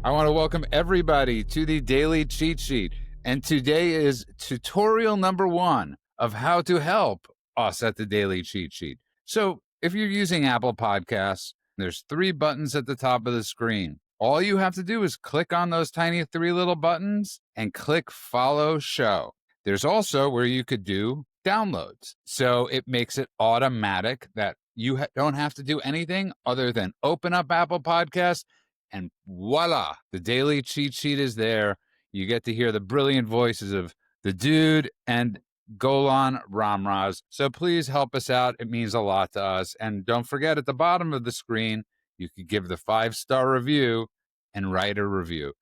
I want to welcome everybody to the Daily Cheat Sheet. And today is tutorial number 1 of how to help us at the Daily Cheat Sheet. So if you're using Apple Podcasts, there's 3 buttons at the top of the screen. All you have to do is click on those tiny 3 little buttons and click follow show. There's also where you could do downloads. So it makes it automatic that you don't have to do anything other than open up Apple Podcasts and voila, the Daily Cheat Sheet is there. You get to hear the brilliant voices of the dude and Golan Ramraz. So please help us out. It means a lot to us. And don't forget, at the bottom of the screen, you could give the 5-star review and write a review.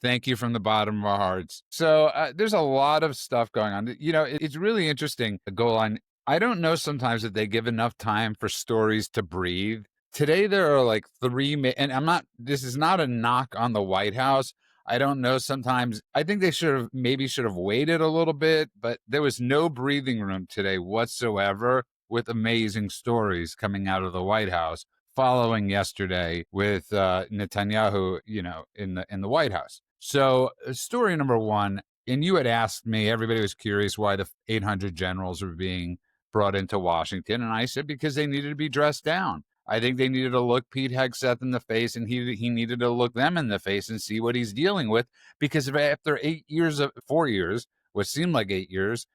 Thank you from the bottom of our hearts. So there's a lot of stuff going on. You know, it's really interesting, Golan. I don't know sometimes that they give enough time for stories to breathe. Today, there are like 3, and this is not a knock on the White House. I don't know. Sometimes I think they should have waited a little bit, but there was no breathing room today whatsoever with amazing stories coming out of the White House following yesterday with Netanyahu, in the White House. So story number 1, and you had asked me, everybody was curious why the 800 generals were being brought into Washington. And I said, because they needed to be dressed down. I think they needed to look Pete Hegseth in the face, and he needed to look them in the face and see what he's dealing with. Because after 4 years, what seemed like 8 years,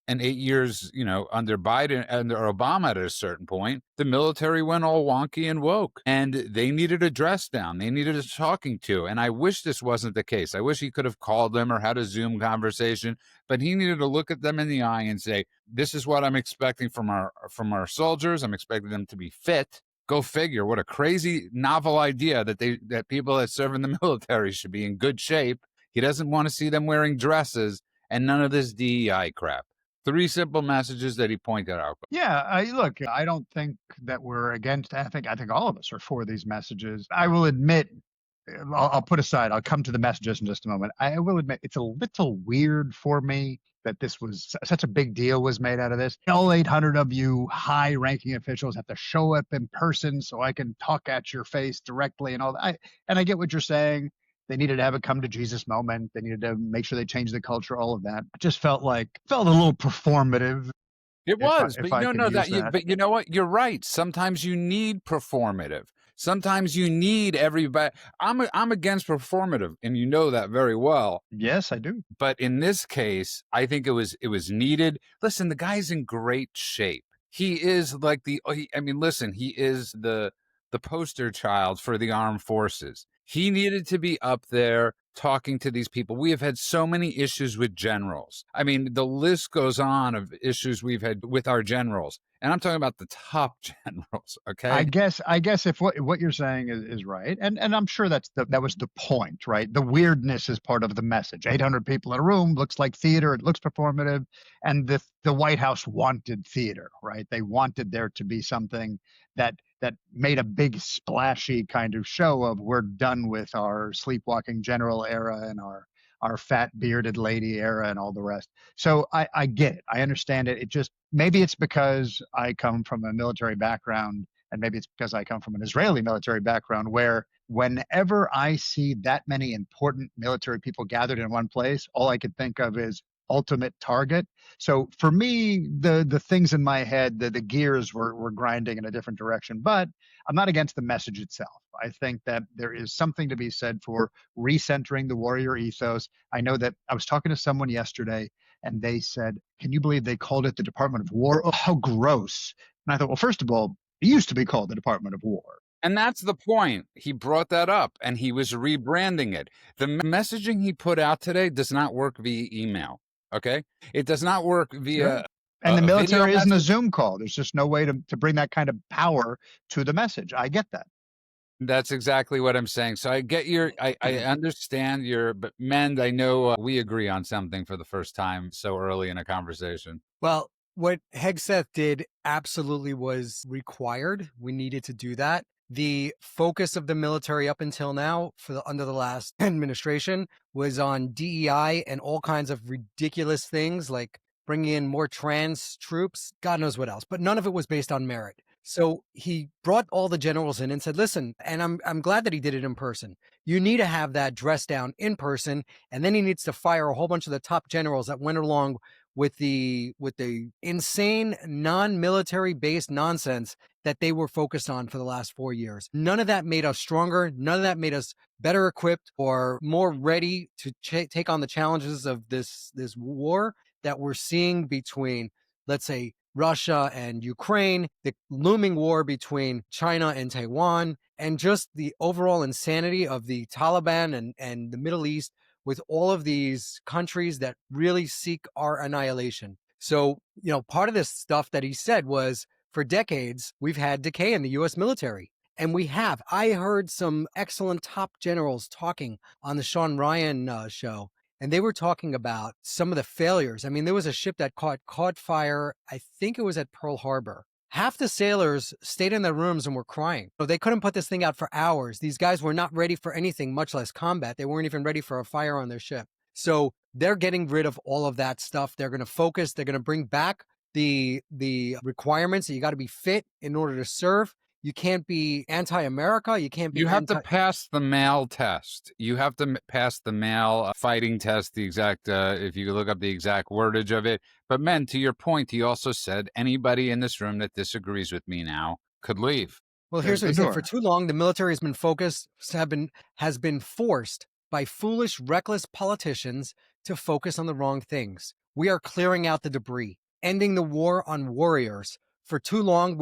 and 8 years, under Biden, under Obama at a certain point, the military went all wonky and woke, and they needed a dress down. They needed a talking to. And I wish this wasn't the case. I wish he could have called them or had a Zoom conversation, but he needed to look at them in the eye and say, this is what I'm expecting from our soldiers. I'm expecting them to be fit. Go figure. What a crazy novel idea that people that serve in the military should be in good shape. He doesn't want to see them wearing dresses and none of this DEI crap. 3 simple messages that he pointed out. Yeah, I don't think that we're against. I think all of us are for these messages. I will admit, I'll put aside. I'll come to the messages in just a moment. I will admit it's a little weird for me that this was such a big deal was made out of this. All 800 of you high-ranking officials have to show up in person so I can talk at your face directly and all that. And I get what you're saying. They needed to have a come to Jesus moment. They needed to make sure they changed the culture, all of that. It just felt a little performative. It was, but but you know what? You're right. Sometimes you need performative. Sometimes you need everybody. I'm against performative, and you know that very well. Yes, I do. But in this case, I think it was needed. Listen, the guy's in great shape. He is like he is the poster child for the armed forces. He needed to be up there talking to these people. We have had so many issues with generals. I mean, the list goes on of issues we've had with our generals. And I'm talking about the top generals, okay? I guess if what you're saying is right, and I'm sure that was the point, right? The weirdness is part of the message. 800 people in a room looks like theater, it looks performative, and the White House wanted theater, right? They wanted there to be something that made a big splashy kind of show of we're done with our sleepwalking general era and our fat bearded lady era and all the rest. So I get it. I understand it. It just, maybe it's because I come from a military background, and maybe it's because I come from an Israeli military background, where whenever I see that many important military people gathered in one place, all I could think of is ultimate target. So for me, the things in my head, the gears were grinding in a different direction, but I'm not against the message itself. I think that there is something to be said for recentering the warrior ethos. I know that I was talking to someone yesterday and they said, can you believe they called it the Department of War? Oh, how gross. And I thought, well, first of all, it used to be called the Department of War. And that's the point. He brought that up and he was rebranding it. The messaging he put out today does not work via email. Okay? It does not work via... Sure. And the military isn't a Zoom call. There's just no way to bring that kind of power to the message. I get that. That's exactly what I'm saying. So I get I understand but Mend, I know we agree on something for the first time so early in a conversation. Well, what Hegseth did absolutely was required. We needed to do that. The focus of the military up until now, under the last administration, was on DEI and all kinds of ridiculous things like bringing in more trans troops, God knows what else. But none of it was based on merit. So he brought all the generals in and said, listen, and I'm glad that he did it in person. You need to have that dress down in person. And then he needs to fire a whole bunch of the top generals that went along with the insane non-military based nonsense that they were focused on for the last 4 years. None of that made us stronger. None of that made us better equipped or more ready to take on the challenges of this war that we're seeing between, let's say, Russia and Ukraine, the looming war between China and Taiwan, and just the overall insanity of the Taliban and the Middle East with all of these countries that really seek our annihilation. So, part of this stuff that he said was, for decades, we've had decay in the U.S. military. And we have. I heard some excellent top generals talking on the Sean Ryan show, and they were talking about some of the failures. I mean, there was a ship that caught fire. I think it was at Pearl Harbor. Half the sailors stayed in their rooms and were crying. So they couldn't put this thing out for hours. These guys were not ready for anything, much less combat. They weren't even ready for a fire on their ship. So they're getting rid of all of that stuff. They're going to focus. They're going to bring back the requirements that you got to be fit in order to serve. You can't be anti-America. You can't be. You have to pass the male test. You have to pass the male fighting test. The exact, if you look up the exact wordage of it. But men, to your point, he also said anybody in this room that disagrees with me now could leave. Well, here's what he said. For too long, the military has been forced by foolish, reckless politicians to focus on the wrong things. We are clearing out the debris, ending the war on warriors. For too long,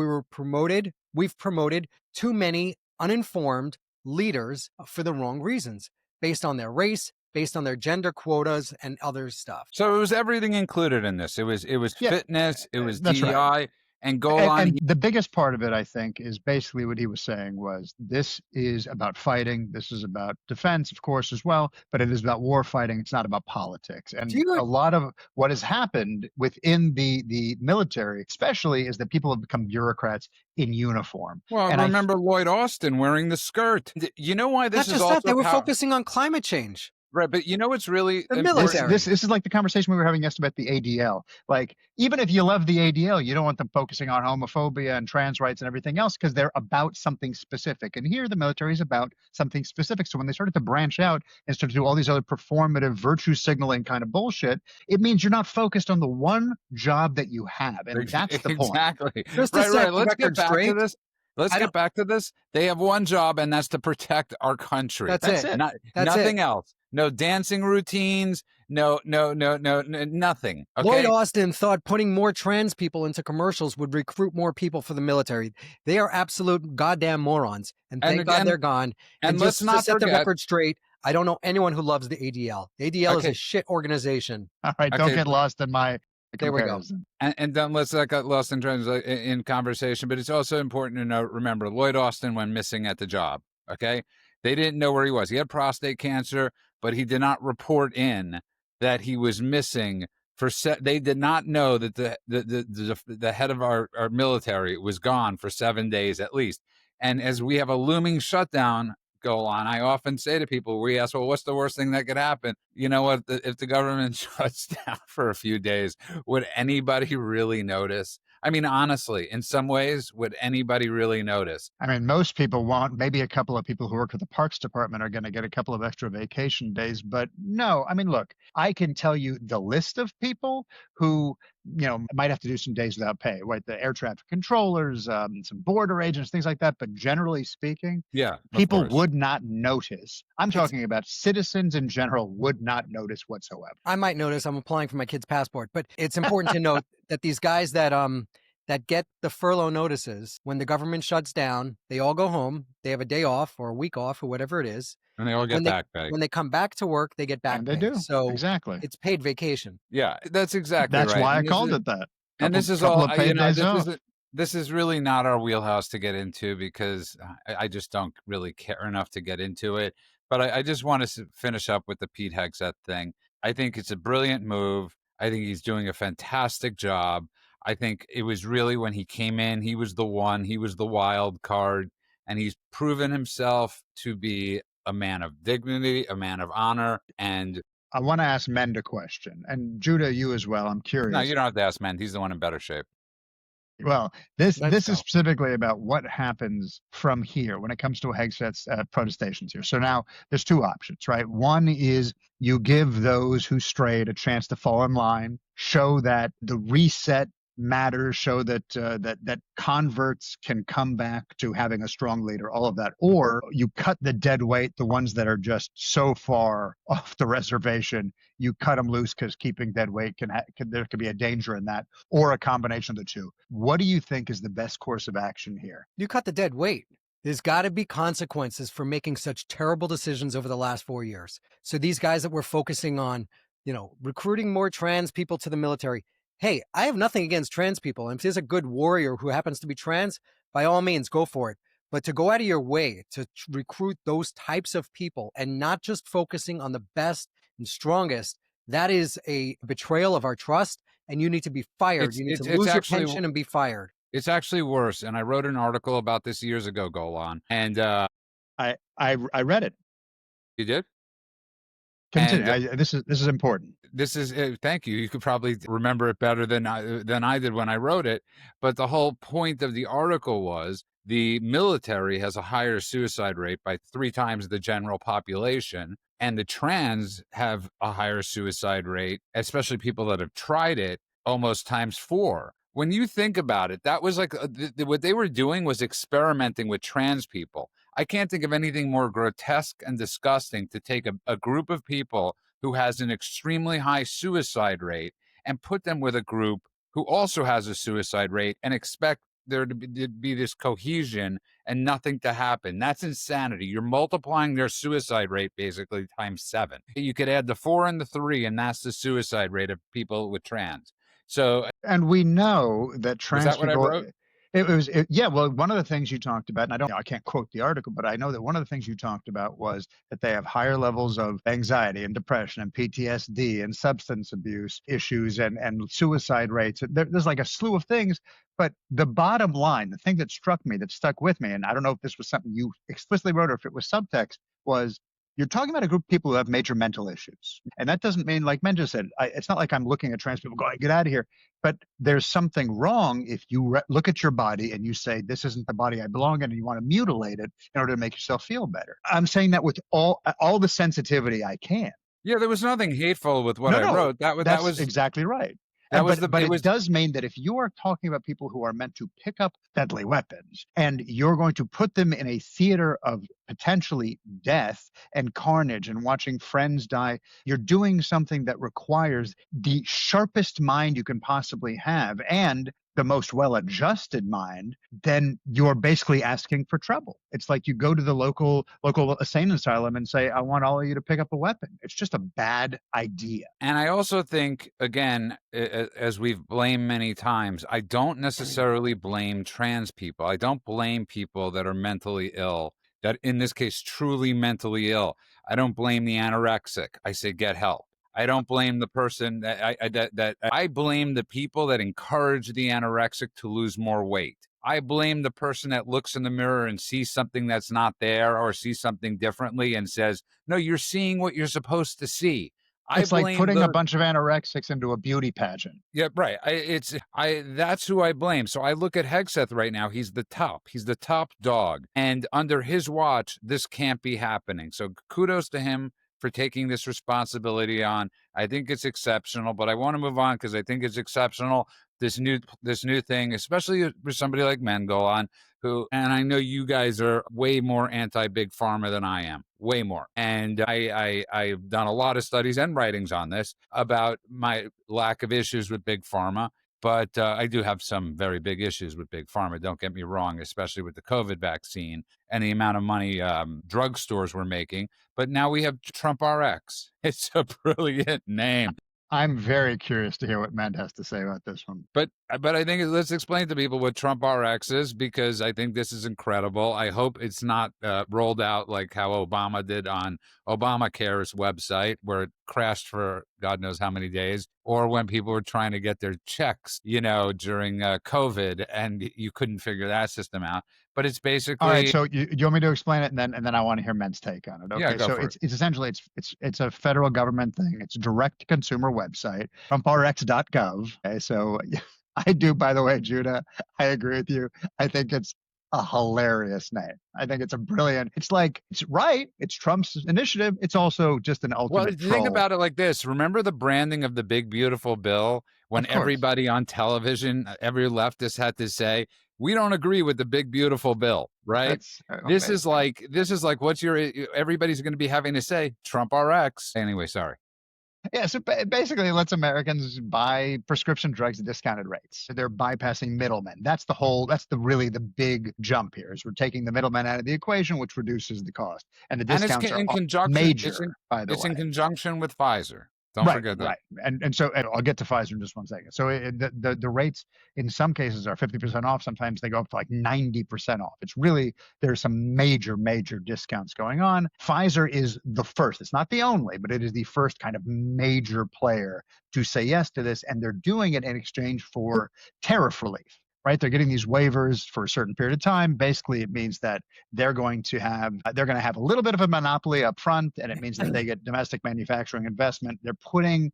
we've promoted too many uninformed leaders for the wrong reasons, based on their race, based on their gender quotas and other stuff. So it was everything included in this. It was fitness, it was DEI, right. and Golan. And the biggest part of it, I think, is basically what he was saying was this is about fighting. This is about defense, of course, as well, but it is about war fighting. It's not about politics. And a lot of what has happened within the military, especially, is that people have become bureaucrats in uniform. Well, and remember Lloyd Austin wearing the skirt. You know why this is also that. They were focusing on climate change. Right, but you know what's really the military. This is like the conversation we were having yesterday about the ADL. Like, even if you love the ADL, you don't want them focusing on homophobia and trans rights and everything else because they're about something specific. And here the military is about something specific. So when they started to branch out and start to do all these other performative virtue signaling kind of bullshit, it means you're not focused on the one job that you have. And that's the point. Exactly. Right. Let's get back to this. Get back to this. They have one job, and that's to protect our country. That's it. Nothing else. No dancing routines. No, nothing. Okay? Lloyd Austin thought putting more trans people into commercials would recruit more people for the military. They are absolute goddamn morons. And thank God they're gone. And let's just not to set forget, the record straight, I don't know anyone who loves the ADL. The ADL is a shit organization. All right, don't get lost in my comparison. There we go. And then let's not get lost in conversation, but it's also important to note, remember, Lloyd Austin went missing at the job, okay? They didn't know where he was. He had prostate cancer, but he did not report in that he was missing they did not know that the head of our military was gone for 7 days at least. And as we have a looming shutdown go on, I often say to people, we ask, well, what's the worst thing that could happen? You know what? If the government shuts down for a few days, would anybody really notice? I mean, honestly, in some ways, would anybody really notice? I mean, most people won't. Maybe a couple of people who work for the Parks Department are going to get a couple of extra vacation days. But no, I mean, look, I can tell you the list of people who, might have to do some days without pay, right? The air traffic controllers, some border agents, things like that. But generally speaking, people would not notice. I'm talking about citizens in general would not notice whatsoever. I might notice. I'm applying for my kid's passport, but it's important to note that these guys that get the furlough notices, when the government shuts down, they all go home. They have a day off or a week off or whatever it is. And they all get back pay. When they come back to work, they get back pay. They do. So exactly. It's paid vacation. Yeah, that's exactly right. That's why I called it that. And this is all, this is really not our wheelhouse to get into because I just don't really care enough to get into it. But I just want to finish up with the Pete Hegseth thing. I think it's a brilliant move. I think he's doing a fantastic job. I think it was really when he came in, he was the wild card, and he's proven himself to be a man of dignity, a man of honor. And I want to ask Mend a question, and Judah, you as well. I'm curious. No, you don't have to ask Mend. He's the one in better shape. Well, this Let's this is go. specifically about what happens from here when it comes to Hegseth's protestations here. So now there's two options, right? One is you give those who strayed a chance to fall in line, show that the reset matters, show that that converts can come back to having a strong leader, all of that, or you cut the dead weight, the ones that are just so far off the reservation, you cut them loose because keeping dead weight there could be a danger in that, or a combination of the two. What do you think is the best course of action here? You cut the dead weight. There's got to be consequences for making such terrible decisions over the last 4 years. So these guys that we're focusing on, recruiting more trans people to the military. Hey, I have nothing against trans people. And if there's a good warrior who happens to be trans, by all means, go for it. But to go out of your way to recruit those types of people and not just focusing on the best and strongest, that is a betrayal of our trust. And you need to be fired. You need to lose your pension and be fired. It's actually worse. And I wrote an article about this years ago, Golan. And I read it. you did? Continue. And This is important. this is thank you. You could probably remember it better than I did when I wrote it. But the whole point of the article was the military has a higher suicide rate by 3 times the general population, and the trans have a higher suicide rate, especially people that have tried it, almost times 4. When you think about it, that was like what they were doing was experimenting with trans people. I can't think of anything more grotesque and disgusting to take a group of people who has an extremely high suicide rate and put them with a group who also has a suicide rate and expect there to be this cohesion and nothing to happen. That's insanity. You're multiplying their suicide rate basically times 7. You could add the 4 and the 3, and that's the suicide rate of people with trans. So, and we know that trans was that what people. I wrote? Yeah. Well, one of the things you talked about, and I can't quote the article, but I know that one of the things you talked about was that they have higher levels of anxiety and depression and PTSD and substance abuse issues and suicide rates. There's like a slew of things. But the bottom line, the thing that struck me, that stuck with me, and I don't know if this was something you explicitly wrote or if it was subtext, was you're talking about a group of people who have major mental issues. And that doesn't mean, like Men just said, it's not like I'm looking at trans people going, get out of here. But there's something wrong if you look at your body and you say, this isn't the body I belong in, and you want to mutilate it in order to make yourself feel better. I'm saying that with all the sensitivity I can. Yeah, there was nothing hateful with what I wrote. That was exactly right. But it does mean that if you are talking about people who are meant to pick up deadly weapons and you're going to put them in a theater of potentially death and carnage and watching friends die, you're doing something that requires the sharpest mind you can possibly have and the most well-adjusted mind, then you're basically asking for trouble. It's like you go to the local insane asylum and say, I want all of you to pick up a weapon. It's just a bad idea. And I also think, again, as we've blamed many times, I don't necessarily blame trans people. I don't blame people that are mentally ill, that in this case, truly mentally ill. I don't blame the anorexic. I say get help. I don't blame the person I blame the people that encourage the anorexic to lose more weight. I blame the person that looks in the mirror and sees something that's not there or sees something differently and says, no, you're seeing what you're supposed to see. It's like putting a bunch of anorexics into a beauty pageant. Yeah, right. That's who I blame. So I look at Hegseth right now. He's the top. He's the top dog. And under his watch, this can't be happening. So kudos to him for taking this responsibility on. I think it's exceptional, but I want to move on because I think it's exceptional. This new thing, especially for somebody like Golan, who, and I know you guys are way more anti-Big Pharma than I am, way more. And I've done a lot of studies and writings on this about my lack of issues with Big Pharma. But I do have some very big issues with Big Pharma, don't get me wrong, especially with the COVID vaccine and the amount of money drugstores were making. But now we have TrumpRx. It's a brilliant name. I'm very curious to hear what Mend has to say about this one. But I think let's explain to people what TrumpRx is, because I think this is incredible. I hope it's not rolled out like how Obama did on Obamacare's website, where it crashed for God knows how many days, or when people were trying to get their checks, during COVID, and you couldn't figure that system out. But it's basically all right. So you want me to explain it, and then I want to hear Mend's take on it. Okay. Yeah, go so for it's essentially it's a federal government thing. It's a direct to consumer website, TrumpRx.gov. Okay. So I do, by the way, Judah. I agree with you. I think it's a hilarious name. I think it's a brilliant. It's like it's right. It's Trump's initiative. It's also just an Well, ultimate think troll. about it like this. Remember the branding of the big, beautiful bill when Of course. everybody on television, every leftist had to say, we don't agree with the big, beautiful bill, right? That's This is amazing. like, what's everybody's going to be having to say, TrumpRx. Anyway, sorry. Yeah, so basically, it lets Americans buy prescription drugs at discounted rates. So they're bypassing middlemen. That's really the big jump here. Is we're taking the middlemen out of the equation, which reduces the cost. And the And it's discounts are in conjunction. major, by the It's way. in conjunction with Pfizer. Don't Right, forget that. right. And so I'll get to Pfizer in just one second. So the rates in some cases are 50% off. Sometimes they go up to like 90% off. It's really, there's some major discounts going on. Pfizer is the first. It's not the only, but it is the first kind of major player to say yes to this. And they're doing it in exchange for tariff relief. Right, they're getting these waivers for a certain period of time. Basically, it means that they're going to have a little bit of a monopoly up front, and it means that they get domestic manufacturing investment. They're putting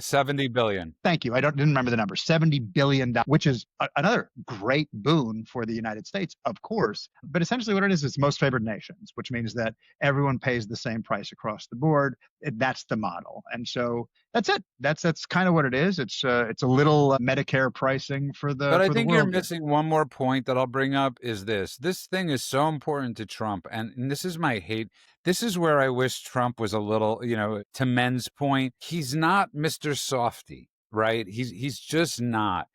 70 billion. Thank you. Didn't remember the number. $70 billion, which is another great boon for the United States, of course. But essentially what it is most favored nations, which means that everyone pays the same price across the board. That's the model. And so that's it. That's kind of what it is. It's a little Medicare pricing for the But I for the think world you're here. missing one more point that I'll bring up is this. This thing is so important to Trump. And this is my hate. This is where I wish Trump was a little, to men's point. He's not Mr. Softy, right? He's just not.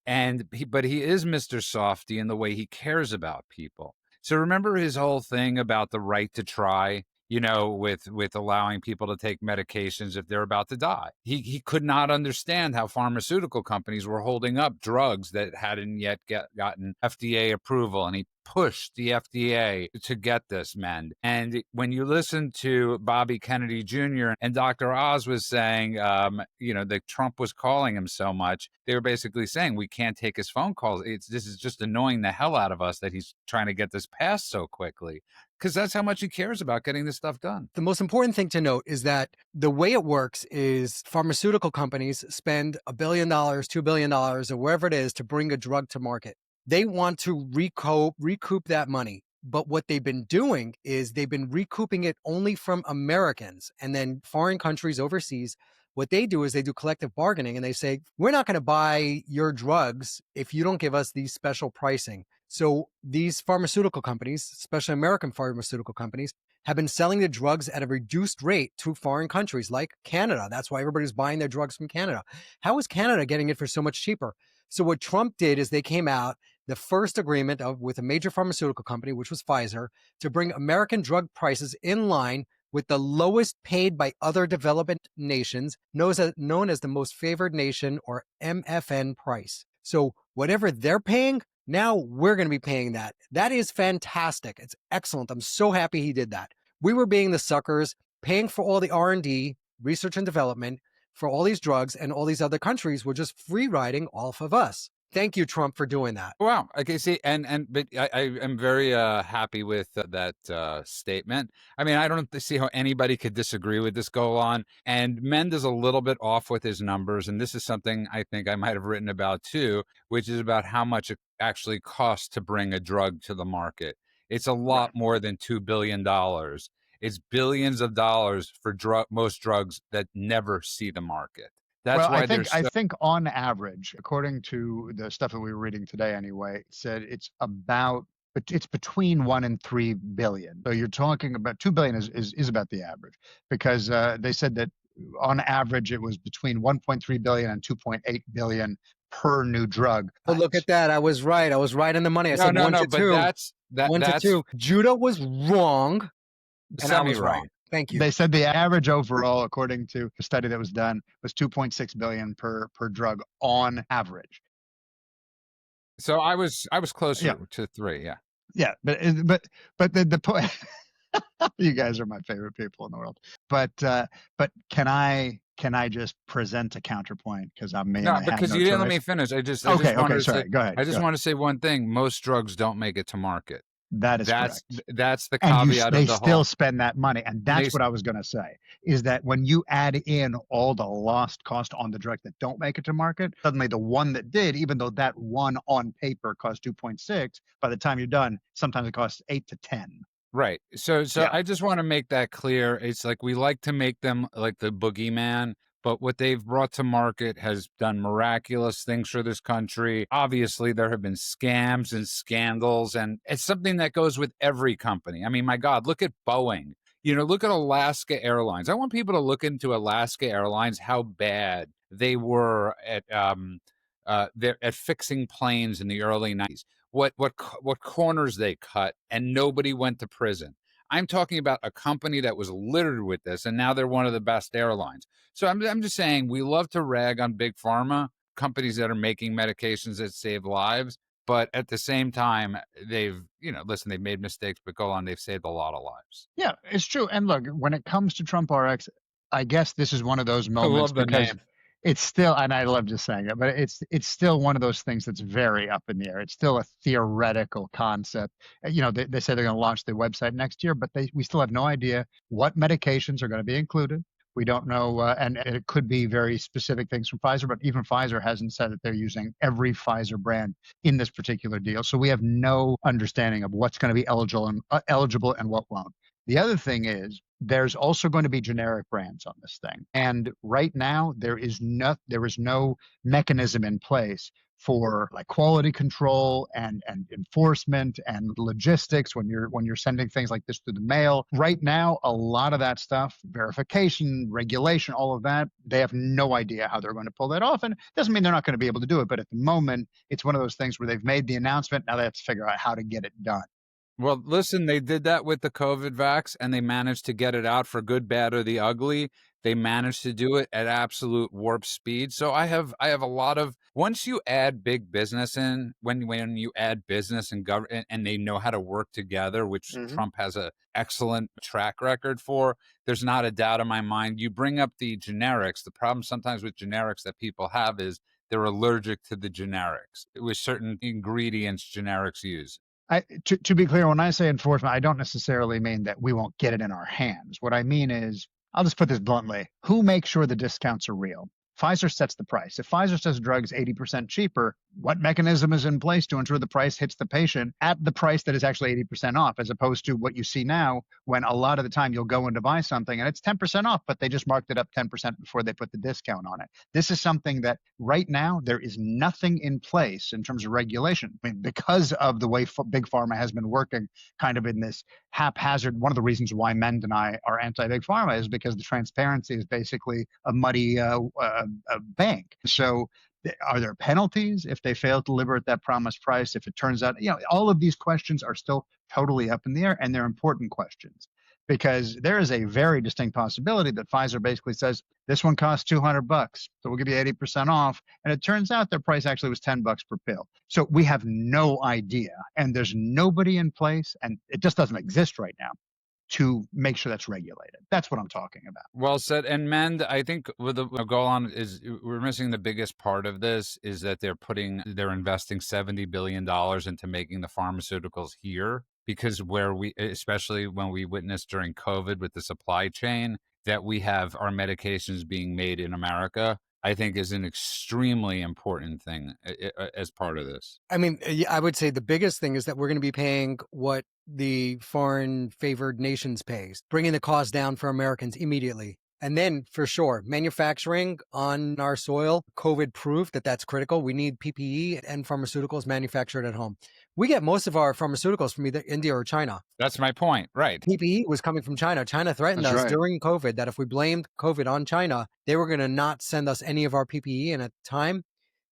But he is Mr. Softy in the way he cares about people. So remember his whole thing about the right to try, with allowing people to take medications if they're about to die. He could not understand how pharmaceutical companies were holding up drugs that hadn't yet gotten FDA approval, and he pushed the FDA to get this mend. And when you listen to Bobby Kennedy Jr. and Dr. Oz was saying, that Trump was calling him so much, they were basically saying, we can't take his phone calls. This is just annoying the hell out of us that he's trying to get this passed so quickly. Because that's how much he cares about getting this stuff done. The most important thing to note is that the way it works is pharmaceutical companies spend $1 billion, $2 billion, or wherever it is to bring a drug to market. They want to recoup that money. But what they've been doing is they've been recouping it only from Americans, and then foreign countries overseas. What they do is they do collective bargaining, and they say, we're not going to buy your drugs if you don't give us these special pricing. So these pharmaceutical companies, especially American pharmaceutical companies, have been selling the drugs at a reduced rate to foreign countries like Canada. That's why everybody's buying their drugs from Canada. How is Canada getting it for so much cheaper? So what Trump did is they came out, the first agreement with a major pharmaceutical company, which was Pfizer, to bring American drug prices in line with the lowest paid by other development nations, known as the most favored nation, or MFN price. So whatever they're paying, now we're going to be paying that. That is fantastic. It's excellent. I'm so happy he did that. We were being the suckers, paying for all the R&D, research and development, for all these drugs, and all these other countries were just free riding off of us. Thank you, Trump, for doing that. Wow. Okay. See, but I am very happy with that statement. I mean, I don't see how anybody could disagree with this go on. And Mend is a little bit off with his numbers, and this is something I think I might have written about too, which is about how much it actually costs to bring a drug to the market. It's a lot more than $2 billion. It's billions of dollars for most drugs that never see the market. That's why I think on average, according to the stuff that we were reading today anyway, it said it's between 1 and 3 billion. So you're talking about 2 billion is about the average, because they said that on average it was between 1.3 billion and 2.8 billion per new drug. Oh, look at that. I was right. I was right in the money. I said 1 to 2. But 1 to 2. Judah was wrong. And I was right. wrong. Thank you. They said the average overall, according to a study that was done, was 2.6 billion per drug on average. So I was closer to 3. Yeah. Yeah, but the point. You guys are my favorite people in the world. But can I just present a counterpoint, because I'm no, because you didn't let me finish. Go ahead. I just want to say one thing. Most drugs don't make it to market. That is correct. That's the And caveat they of the still whole. spend that money. And They that's what I was going to say, is that when you add in all the lost cost on the drugs that don't make it to market, suddenly the one that did, even though that one on paper cost 2.6, by the time you're done, sometimes it costs 8 to 10. Right. So Yeah. I just want to make that clear. It's like we like to make them like the boogeyman, but what they've brought to market has done miraculous things for this country. Obviously, there have been scams and scandals, and it's something that goes with every company. I mean, my God, look at Boeing. Look at Alaska Airlines. I want people to look into Alaska Airlines, how bad they were at at fixing planes in the early 90s. What corners they cut, and nobody went to prison. I'm talking about a company that was littered with this, and now they're one of the best airlines. So I'm just saying, we love to rag on Big Pharma, companies that are making medications that save lives, but at the same time, they've made mistakes, but go on, they've saved a lot of lives. Yeah, it's true. And look, when it comes to TrumpRx, I guess this is one of those I moments love the because name. it's still, and I love just saying it, but it's still one of those things that's very up in the air. It's still a theoretical concept. They say they're going to launch the website next year, but we still have no idea what medications are going to be included. We don't know, and it could be very specific things from Pfizer, but even Pfizer hasn't said that they're using every Pfizer brand in this particular deal. So we have no understanding of what's going to be eligible and what won't. The other thing is there's also going to be generic brands on this thing. And right now there is no mechanism in place for like quality control and enforcement and logistics when you're sending things like this through the mail. Right now, a lot of that stuff, verification, regulation, all of that, they have no idea how they're going to pull that off. And it doesn't mean they're not going to be able to do it, but at the moment, it's one of those things where they've made the announcement, now they have to figure out how to get it done. Well, listen, they did that with the COVID vax, and they managed to get it out for good, bad, or the ugly. They managed to do it at absolute warp speed. So I have a lot of, once you add big business in, when you add business and government, and they know how to work together, which Trump has an excellent track record for, there's not a doubt in my mind. You bring up the generics. The problem sometimes with generics that people have is they're allergic to the generics with certain ingredients generics use. To be clear, when I say enforcement, I don't necessarily mean that we won't get it in our hands. What I mean is, I'll just put this bluntly, who makes sure the discounts are real? Pfizer sets the price. If Pfizer says drugs 80% cheaper, what mechanism is in place to ensure the price hits the patient at the price that is actually 80% off, as opposed to what you see now when a lot of the time you'll go in to buy something and it's 10% off, but they just marked it up 10% before they put the discount on it. This is something that right now there is nothing in place in terms of regulation. I mean, because of the way Big Pharma has been working kind of in this haphazard, one of the reasons why Mamdani are anti-Big Pharma is because the transparency is basically a muddy bank. So are there penalties if they fail to deliver at that promised price? If it turns out, all of these questions are still totally up in the air, and they're important questions because there is a very distinct possibility that Pfizer basically says this one costs $200, so we'll give you 80% off, and it turns out their price actually was $10 per pill. So we have no idea, and there's nobody in place, and it just doesn't exist right now to make sure that's regulated. That's what I'm talking about. Well said. And Mend, I think with the go on is we're missing the biggest part of this is that they're investing $70 billion into making the pharmaceuticals here, because especially when we witnessed during COVID with the supply chain, that we have our medications being made in America, I think is an extremely important thing as part of this. I mean, I would say the biggest thing is that we're going to be paying what the foreign favored nations pays, bringing the cost down for Americans immediately. And then for sure, manufacturing on our soil, COVID proof that's critical. We need PPE and pharmaceuticals manufactured at home. We get most of our pharmaceuticals from either India or China. That's my point, right? PPE was coming from China. China threatened us during COVID that if we blamed COVID on China, they were going to not send us any of our PPE. And at the time,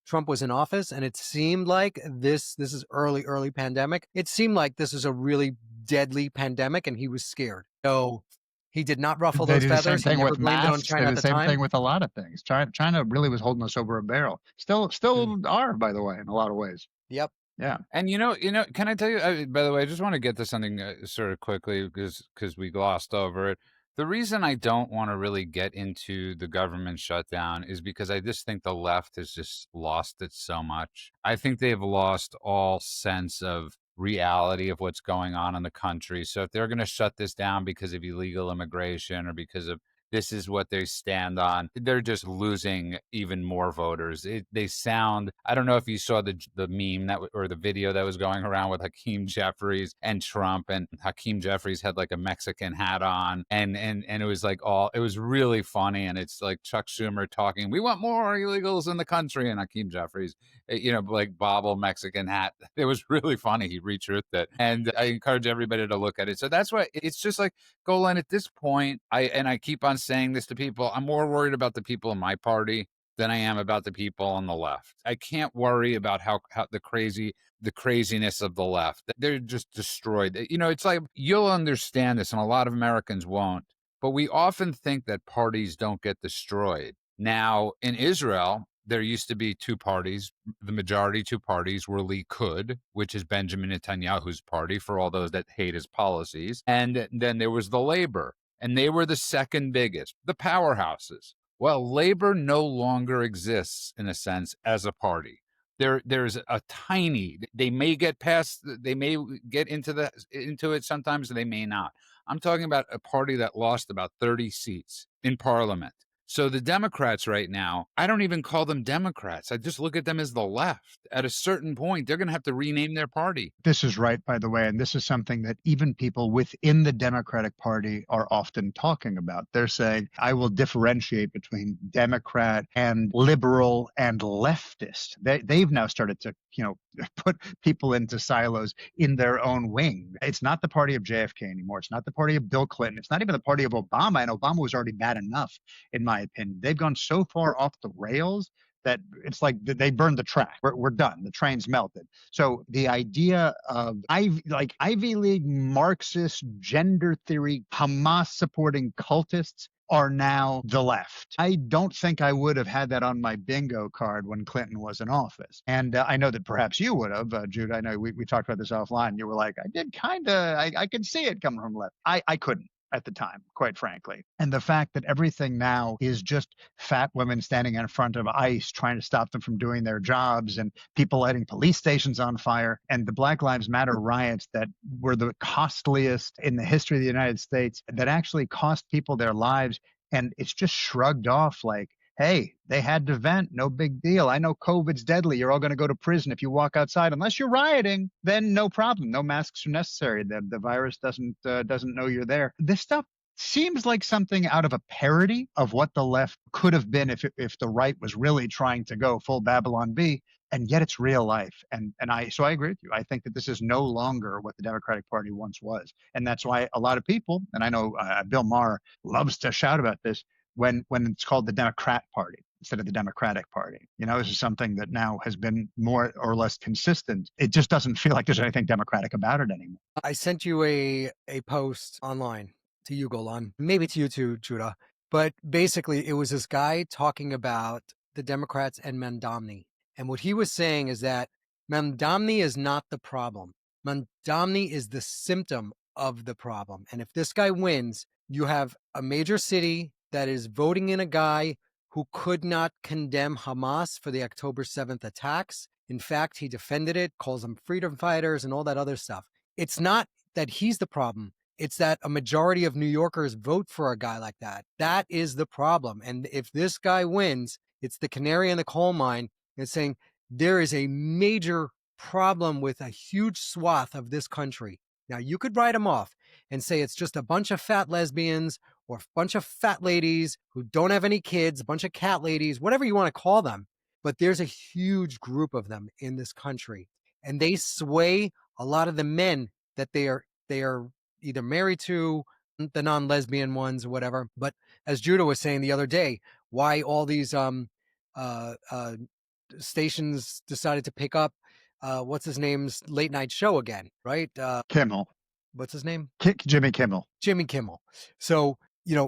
Trump was in office, and it seemed like this is early pandemic. It seemed like this is a really deadly pandemic, and he was scared. So he did not ruffle those feathers. They did the same thing with masks. They did the same thing with a lot of things. China really was holding us over a barrel. Still are, by the way, in a lot of ways. Yep. Yeah. And can I tell you, by the way, I just want to get to something sort of quickly because we glossed over it. The reason I don't want to really get into the government shutdown is because I just think the left has just lost it so much. I think they've lost all sense of reality of what's going on in the country. So if they're going to shut this down because of illegal immigration or because of this is what they stand on, they're just losing even more voters. They sound, I don't know if you saw the meme or the video that was going around with Hakeem Jeffries and Trump, and Hakeem Jeffries had like a Mexican hat on, and it was like it was really funny. And it's like Chuck Schumer talking, we want more illegals in the country, and Hakeem Jeffries, like bobble Mexican hat. It was really funny. He retruthed it. And I encourage everybody to look at it. So that's why it's just like, Golan, at this point, I keep on saying this to people, I'm more worried about the people in my party than I am about the people on the left. I can't worry about how the craziness of the left. They're just destroyed. It's like, you'll understand this, and a lot of Americans won't, but we often think that parties don't get destroyed. Now, in Israel, there used to be two parties. The majority two parties were Likud, which is Benjamin Netanyahu's party for all those that hate his policies. And then there was the Labor, and they were the second biggest, the powerhouses. Well, Labor no longer exists, in a sense, as a party. There's a tiny, they may get into it sometimes, they may not. I'm talking about a party that lost about 30 seats in parliament. So the Democrats right now, I don't even call them Democrats. I just look at them as the left. At a certain point, they're going to have to rename their party. This is right, by the way, and this is something that even people within the Democratic Party are often talking about. They're saying, I will differentiate between Democrat and liberal and leftist. They've now started to, put people into silos in their own wing. It's not the party of JFK anymore. It's not the party of Bill Clinton. It's not even the party of Obama, and Obama was already bad enough, in my opinion. They've gone so far off the rails that it's like they burned the track. We're done. The train's melted. So the idea of Ivy League Marxist gender theory, Hamas supporting cultists are now the left. I don't think I would have had that on my bingo card when Clinton was in office. And I know that perhaps you would have, Jude. I know we talked about this offline. You were like, I did kind of, I could see it coming from the left. I couldn't at the time, quite frankly. And the fact that everything now is just fat women standing in front of ICE trying to stop them from doing their jobs, and people lighting police stations on fire, and the Black Lives Matter riots that were the costliest in the history of the United States, that actually cost people their lives. And it's just shrugged off like, hey, they had to vent, no big deal. I know COVID's deadly. You're all going to go to prison if you walk outside. Unless you're rioting, then no problem. No masks are necessary. The virus doesn't know you're there. This stuff seems like something out of a parody of what the left could have been if the right was really trying to go full Babylon Bee. And yet it's real life. So I agree with you. I think that this is no longer what the Democratic Party once was. And that's why a lot of people, and I know Bill Maher loves to shout about this, when it's called the Democrat Party instead of the Democratic Party. This is something that now has been more or less consistent. It just doesn't feel like there's anything democratic about it anymore. I sent you a post online to you, Golan, maybe to you too, Judah. But basically, it was this guy talking about the Democrats and Mamdani. And what he was saying is that Mamdani is not the problem. Mamdani is the symptom of the problem. And if this guy wins, you have a major city that is voting in a guy who could not condemn Hamas for the October 7th attacks. In fact, he defended it, calls them freedom fighters and all that other stuff. It's not that he's the problem. It's that a majority of New Yorkers vote for a guy like that. That is the problem. And if this guy wins, it's the canary in the coal mine. It's saying there is a major problem with a huge swath of this country. Now, you could write them off and say it's just a bunch of fat lesbians or a bunch of fat ladies who don't have any kids, a bunch of cat ladies, whatever you want to call them. But there's a huge group of them in this country, and they sway a lot of the men that they are either married to, the non-lesbian ones or whatever. But as Judah was saying the other day, why all these stations decided to pick up what's his name's late night show again, right? Kimmel. What's his name? Jimmy Kimmel. Jimmy Kimmel. So,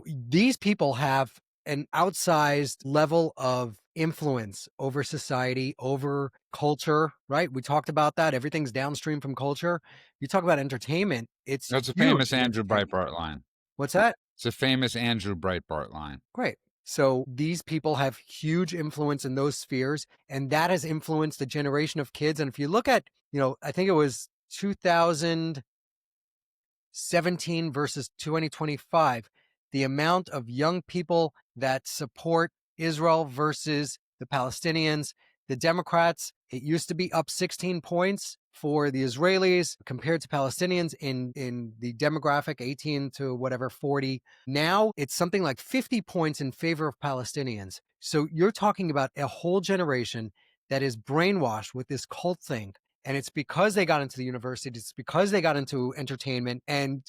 these people have an outsized level of influence over society, over culture, right? We talked about that. Everything's downstream from culture. You talk about entertainment. It's a famous Andrew Breitbart line. What's that? It's a famous Andrew Breitbart line. Great. So these people have huge influence in those spheres, and that has influenced a generation of kids. And if you look at, I think it was 2017 versus 2025, the amount of young people that support Israel versus the Palestinians, the Democrats, it used to be up 16 points for the Israelis compared to Palestinians in the demographic 18 to whatever 40. Now it's something like 50 points in favor of Palestinians. So you're talking about a whole generation that is brainwashed with this cult thing. And it's because they got into the university, it's because they got into entertainment, and,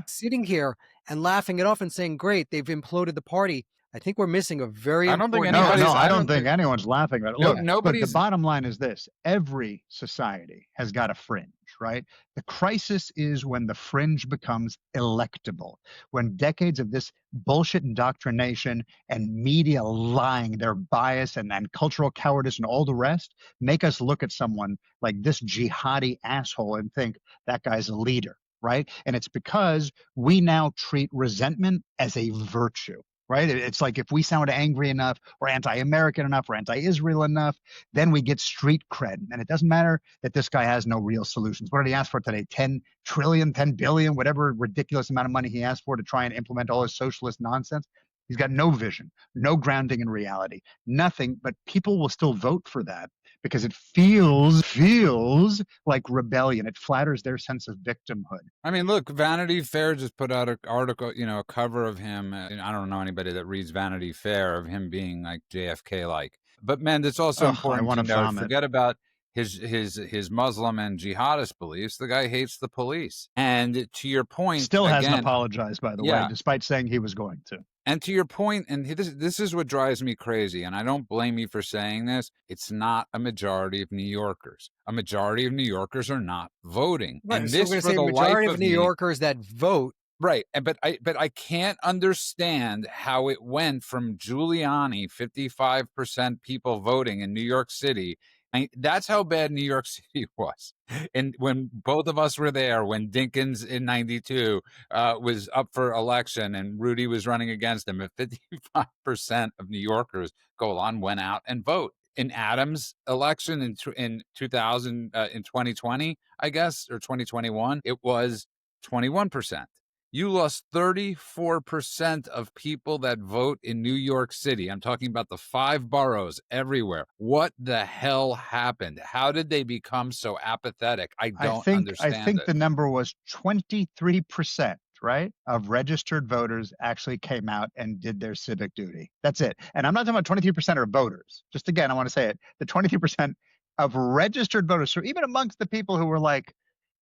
sitting here and laughing it off and saying, great, they've imploded the party. I think we're missing a very I don't think important anybody's- I don't think anyone's laughing about it. No, Look, the nobody's- bottom line is this. Every society has got a fringe, right? The crisis is when the fringe becomes electable, when decades of this bullshit indoctrination and media lying, their bias and cultural cowardice and all the rest make us look at someone like this jihadi asshole and think that guy's a leader, right? And it's because we now treat resentment as a virtue. Right? It's like if we sound angry enough or anti-American enough or anti-Israel enough, then we get street cred. And it doesn't matter that this guy has no real solutions. What did he ask for today? 10 trillion, 10 billion, whatever ridiculous amount of money he asked for to try and implement all his socialist nonsense. He's got no vision, no grounding in reality, nothing, but people will still vote for that because it feels like rebellion. It flatters their sense of victimhood. I mean, look, Vanity Fair just put out an article, a cover of him. I don't know anybody that reads Vanity Fair of him being like JFK-like. But man, it's also important to note, forget about his Muslim and jihadist beliefs. The guy hates the police. And to your point, still hasn't apologized, by the way, despite saying he was going to. And to your point, and this is what drives me crazy, and I don't blame you for saying this, it's not a majority of New Yorkers. A majority of New Yorkers are not voting. Right, and so this, we're for going to say the majority life of New Yorkers that vote. Right, but I can't understand how it went from Giuliani, 55% people voting in New York City. That's how bad New York City was. And when both of us were there, when Dinkins in 92 was up for election and Rudy was running against him, 55% of New Yorkers went out and vote. In Adams' election in 2020, I guess, or 2021, it was 21%. You lost 34% of people that vote in New York City. I'm talking about the 5 boroughs everywhere. What the hell happened? How did they become so apathetic? I don't understand. I think the number was 23%, right, of registered voters actually came out and did their civic duty. That's it. And I'm not talking about 23% are voters. Just again, I want to say it. The 23% of registered voters. So even amongst the people who were like,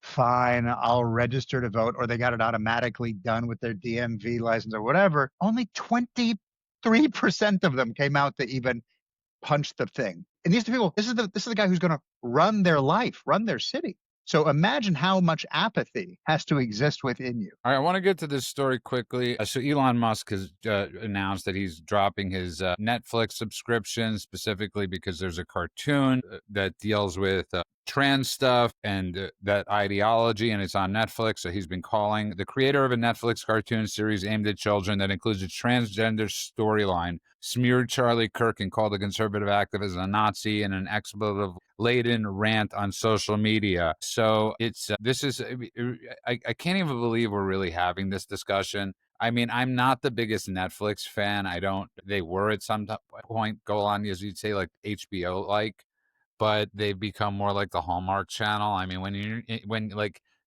fine, I'll register to vote, or they got it automatically done with their DMV license or whatever, only 23% of them came out to even punch the thing. And these people, this is the guy who's going to run their life, run their city. So imagine how much apathy has to exist within you. All right, I want to get to this story quickly. So Elon Musk has announced that he's dropping his Netflix subscription, specifically because there's a cartoon that deals with trans stuff and that ideology, and it's on Netflix. So he's been calling the creator of a Netflix cartoon series aimed at children that includes a transgender storyline, smeared Charlie Kirk and called the conservative activist a Nazi in an expletive-laden rant on social media. So it's I can't even believe we're really having this discussion. I mean, I'm not the biggest Netflix fan. They were at some point, go on, as you'd say, like HBO-like, but they've become more like the Hallmark Channel. I mean,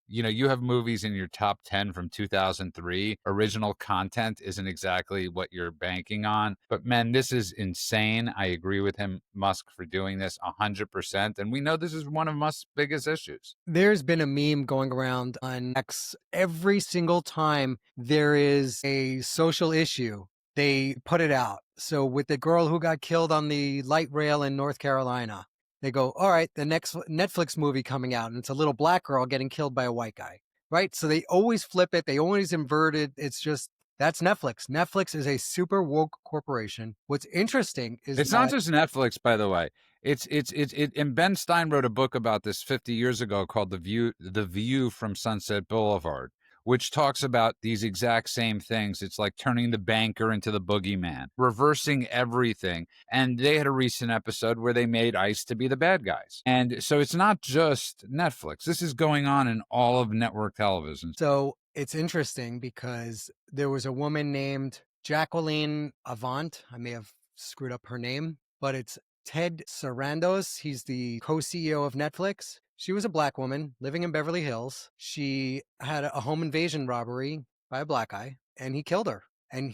you have movies in your top 10 from 2003. Original content isn't exactly what you're banking on. But man, this is insane. I agree with Musk, for doing this 100%. And we know this is one of Musk's biggest issues. There's been a meme going around on X. Every single time there is a social issue, they put it out. So with the girl who got killed on the light rail in North Carolina, they go, all right, the next Netflix movie coming out, and it's a little black girl getting killed by a white guy, right? So they always flip it. They always invert it. It's just, that's Netflix. Netflix is a super woke corporation. What's interesting is it's not just Netflix, by the way. And Ben Stein wrote a book about this 50 years ago called The View from Sunset Boulevard, which talks about these exact same things. It's like turning the banker into the boogeyman, reversing everything. And they had a recent episode where they made ICE to be the bad guys. And so it's not just Netflix. This is going on in all of network television. So it's interesting because there was a woman named Jacqueline Avant. I may have screwed up her name, but it's Ted Sarandos. He's the co-CEO of Netflix. She was a black woman living in Beverly Hills. She had a home invasion robbery by a black guy, and he killed her. And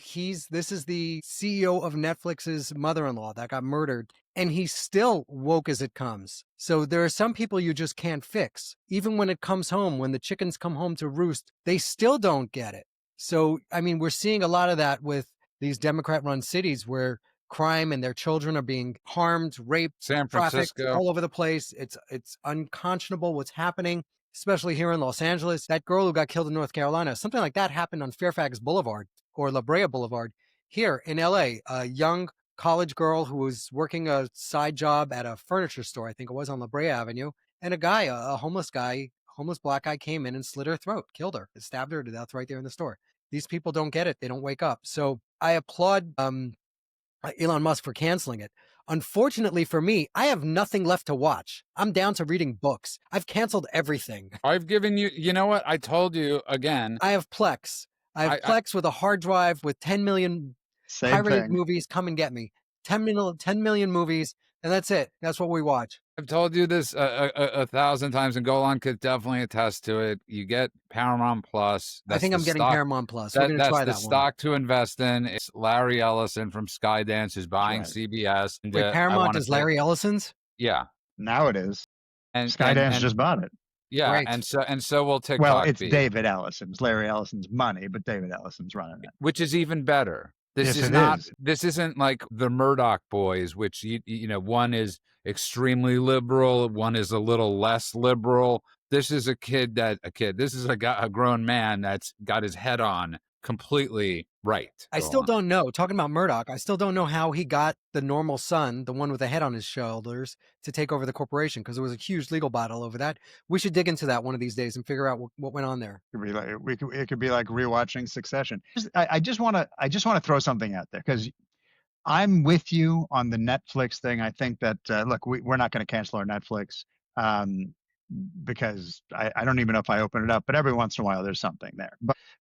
this is the CEO of Netflix's mother-in-law that got murdered. And he's still woke as it comes. So there are some people you just can't fix. Even when it comes home, when the chickens come home to roost, they still don't get it. So, I mean, we're seeing a lot of that with these Democrat-run cities where crime and their children are being harmed, raped, San trafficked Francisco. all over the place. It's unconscionable what's happening, especially here in Los Angeles. That girl who got killed in North Carolina, something like that happened on Fairfax Boulevard or La Brea Boulevard. Here in LA, a young college girl who was working a side job at a furniture store, I think it was on La Brea Avenue, and a homeless black guy came in and slit her throat, killed her, stabbed her to death right there in the store. These people don't get it. They don't wake up. So I applaud Elon Musk for canceling it. Unfortunately for me, I have nothing left to watch. I'm down to reading books. I've canceled everything. I've given you know what? I told you again. I have Plex. I have Plex with a hard drive with 10 million pirated movies. Come and get me. 10 million movies, and that's it. That's what we watch. I've told you this a thousand times, and Golan could definitely attest to it. You get Paramount Plus. I think I'm getting Paramount Plus. We're going to try that one. That's the stock to invest in. It's Larry Ellison from Skydance who's buying CBS. And, wait, Paramount is Larry Ellison's? Yeah. Now it is. And Skydance just bought it. Yeah, right. and so will TikTok. Well, it's David Ellison's, Larry Ellison's money, but David Ellison's running it, which is even better. This isn't like the Murdoch boys, which you know, one is extremely liberal, one is a little less liberal. This is a kid. This is a grown man that's got his head on completely right. I still don't know. Talking about Murdoch, I still don't know how he got the normal son, the one with the head on his shoulders, to take over the corporation, because there was a huge legal battle over that. We should dig into that one of these days and figure out what went on there. It could be like rewatching Succession. I just want to throw something out there, because I'm with you on the Netflix thing. I think that look, we're not going to cancel our Netflix. Because I don't even know if I open it up, but every once in a while there's something there.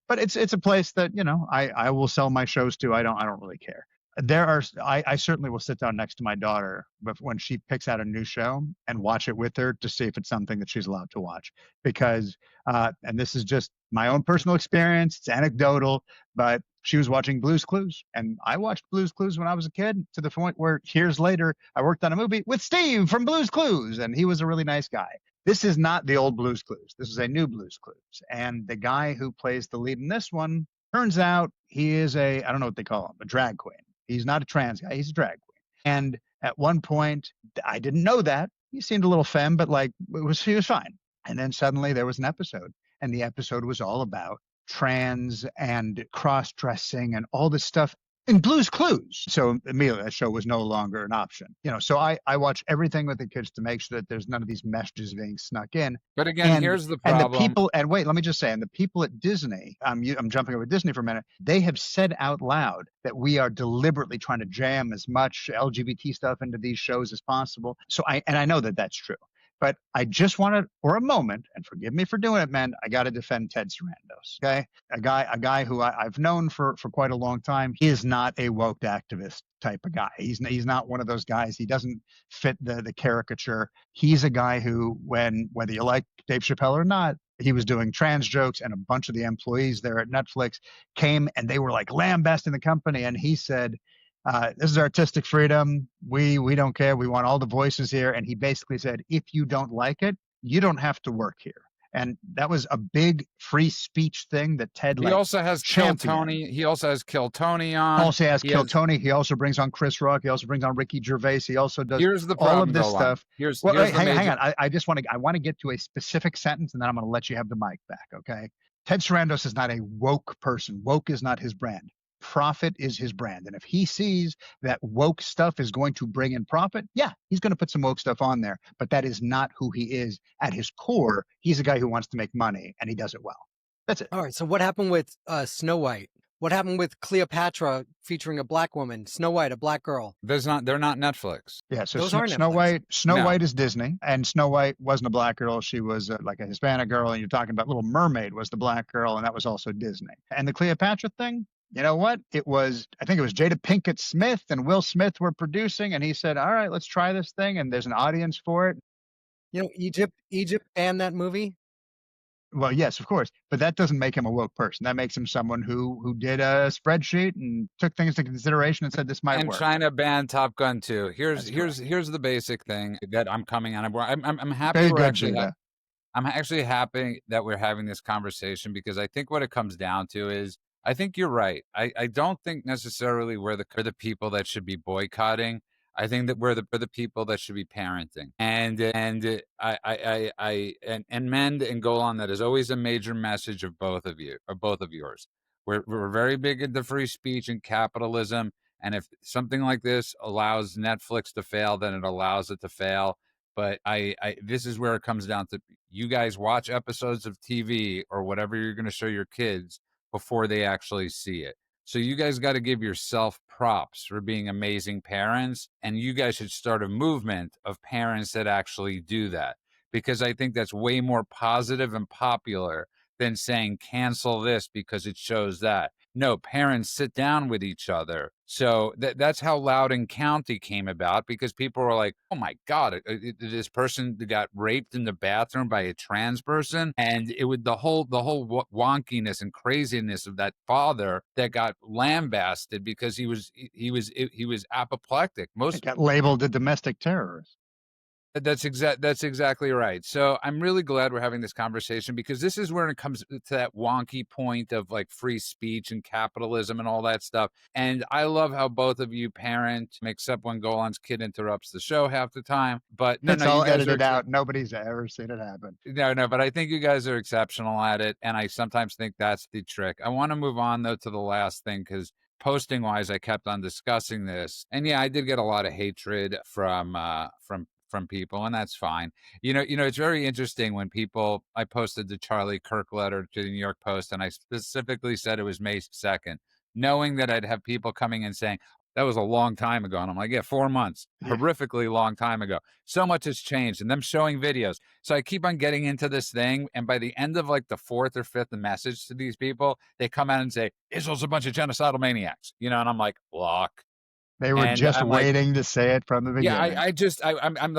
But it's a place that, you know, I will sell my shows to. I don't really care. I certainly will sit down next to my daughter, but when she picks out a new show, and watch it with her to see if it's something that she's allowed to watch. Because and this is just my own personal experience, it's anecdotal, but she was watching Blue's Clues, and I watched Blue's Clues when I was a kid, to the point where years later I worked on a movie with Steve from Blue's Clues, and he was a really nice guy. This is not the old Blue's Clues. This is a new Blue's Clues. And the guy who plays the lead in this one, turns out he is I don't know what they call him, a drag queen. He's not a trans guy. He's a drag queen. And at one point, I didn't know that. He seemed a little femme, but like he was fine. And then suddenly there was an episode, and the episode was all about trans and cross-dressing and all this stuff in Blue's Clues. So immediately that show was no longer an option. You know, so I watch everything with the kids to make sure that there's none of these messages being snuck in. But again, here's the problem. And wait, let me just say, and the people at Disney, I'm jumping over Disney for a minute, they have said out loud that we are deliberately trying to jam as much LGBT stuff into these shows as possible. So I know that that's true. But I just want to, for a moment, and forgive me for doing it, man, I got to defend Ted Sarandos, okay? A guy who I've known for quite a long time. He is not a woke activist type of guy. He's not one of those guys. He doesn't fit the caricature. He's a guy who, whether you like Dave Chappelle or not, he was doing trans jokes, and a bunch of the employees there at Netflix came and they were like lambasting the company, and he said, this is artistic freedom. We don't care. We want all the voices here. And he basically said, if you don't like it, you don't have to work here. And that was a big free speech thing that Ted. He also has Kill Tony. He also has Kill Tony on. Tony. He also brings on Chris Rock. He also brings on Ricky Gervais. He also does all of this stuff. Hang on. I want to get to a specific sentence, and then I'm going to let you have the mic back. Okay. Ted Sarandos is not a woke person. Woke is not his brand. Profit is his brand. And if he sees that woke stuff is going to bring in profit, yeah, he's going to put some woke stuff on there. But that is not who he is at his core. He's a guy who wants to make money, and he does it well. That's it. All right. So what happened with Snow White? What happened with Cleopatra featuring a black woman? Snow White, a black girl. They're not Netflix. Yeah, so Those are Snow Netflix. White, Snow No. White is Disney, and Snow White wasn't a black girl. She was like a Hispanic girl, and you're talking about Little Mermaid was the black girl, and that was also Disney. And the Cleopatra thing, you know what? I think it was Jada Pinkett Smith and Will Smith were producing, and he said, "All right, let's try this thing," and there's an audience for it. You know, Egypt banned that movie. Well, yes, of course, but that doesn't make him a woke person. That makes him someone who did a spreadsheet and took things into consideration and said this might And work. China banned Top Gun too. Here's the basic thing that I'm coming on. I'm happy Very we're good, actually Judah. I'm actually happy that we're having this conversation, because I think what it comes down to is, I think you're right. I don't think necessarily we're the people that should be boycotting. I think that we're the people that should be parenting. And mend and go on. That is always a major message of both of you, or both of yours. We're very big into free speech and capitalism. And if something like this allows Netflix to fail, then it allows it to fail. But this is where it comes down to, you guys watch episodes of TV or whatever you're going to show your kids before they actually see it. So you guys got to give yourself props for being amazing parents, and you guys should start a movement of parents that actually do that, because I think that's way more positive and popular than saying cancel this because it shows that. No, parents sit down with each other. So that's how Loudoun County came about, because people were like, oh my God, this person got raped in the bathroom by a trans person. And it would the whole wonkiness and craziness of that father that got lambasted because he was apoplectic. It got labeled a domestic terrorist. That's exactly right. So I'm really glad we're having this conversation, because this is where it comes to that wonky point of like free speech and capitalism and all that stuff. And I love how both of you parent, except when Golan's kid interrupts the show half the time. But It's you all guys edited out. Nobody's ever seen it happen. No, but I think you guys are exceptional at it, and I sometimes think that's the trick. I want to move on though to the last thing, because posting wise, I kept on discussing this, and yeah, I did get a lot of hatred from people, and that's fine. It's very interesting when I posted the Charlie Kirk letter to the New York Post, and I specifically said it was May 2nd, knowing that I'd have people coming and saying, that was a long time ago. And I'm like, yeah, 4 months, horrifically long time ago. So much has changed, and them showing videos. So I keep on getting into this thing. And by the end of like the fourth or fifth message to these people, they come out and say, Israel's a bunch of genocidal maniacs, and I'm like, block. They were just waiting to say it from the beginning. Yeah, I'm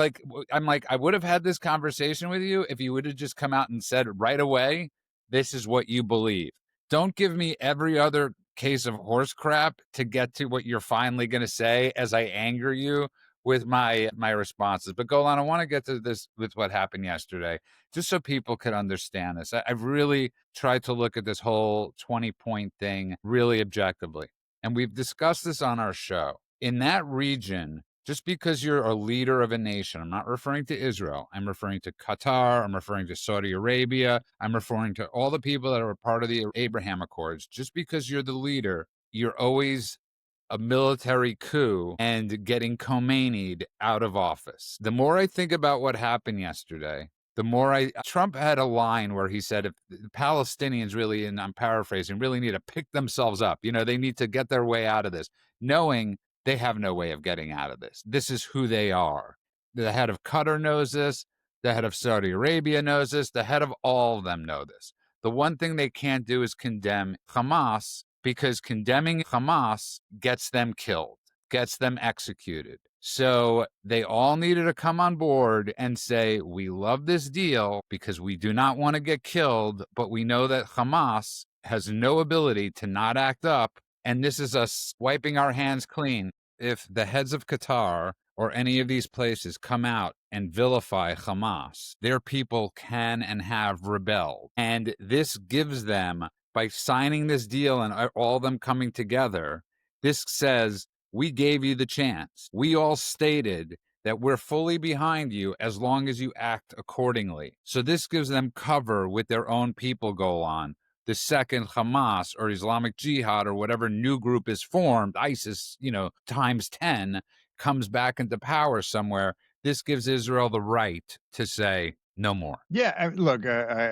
like, I would have had this conversation with you if you would have just come out and said right away, this is what you believe. Don't give me every other case of horse crap to get to what you're finally going to say as I anger you with my responses. But Golan, I want to get to this with what happened yesterday, just so people could understand this. I've really tried to look at this whole 20-point thing really objectively. And we've discussed this on our show. In that region, just because you're a leader of a nation, I'm not referring to Israel, I'm referring to Qatar, I'm referring to Saudi Arabia, I'm referring to all the people that are a part of the Abraham Accords. Just because you're the leader, you're always a military coup and getting Khomeini'd out of office. The more I think about what happened yesterday, the more Trump had a line where he said, if the Palestinians really, and I'm paraphrasing, really need to pick themselves up, they need to get their way out of this, knowing they have no way of getting out of this. This is who they are. The head of Qatar knows this. The head of Saudi Arabia knows this. The head of all of them know this. The one thing they can't do is condemn Hamas, because condemning Hamas gets them killed, gets them executed. So they all needed to come on board and say, we love this deal because we do not want to get killed, but we know that Hamas has no ability to not act up. And this is us wiping our hands clean. If the heads of Qatar or any of these places come out and vilify Hamas, their people can and have rebelled. And this gives them, by signing this deal and all of them coming together, this says, we gave you the chance. We all stated that we're fully behind you as long as you act accordingly. So this gives them cover with their own people go on. The second Hamas or Islamic Jihad or whatever new group is formed, ISIS, times 10, comes back into power somewhere, this gives Israel the right to say no more. Yeah, look,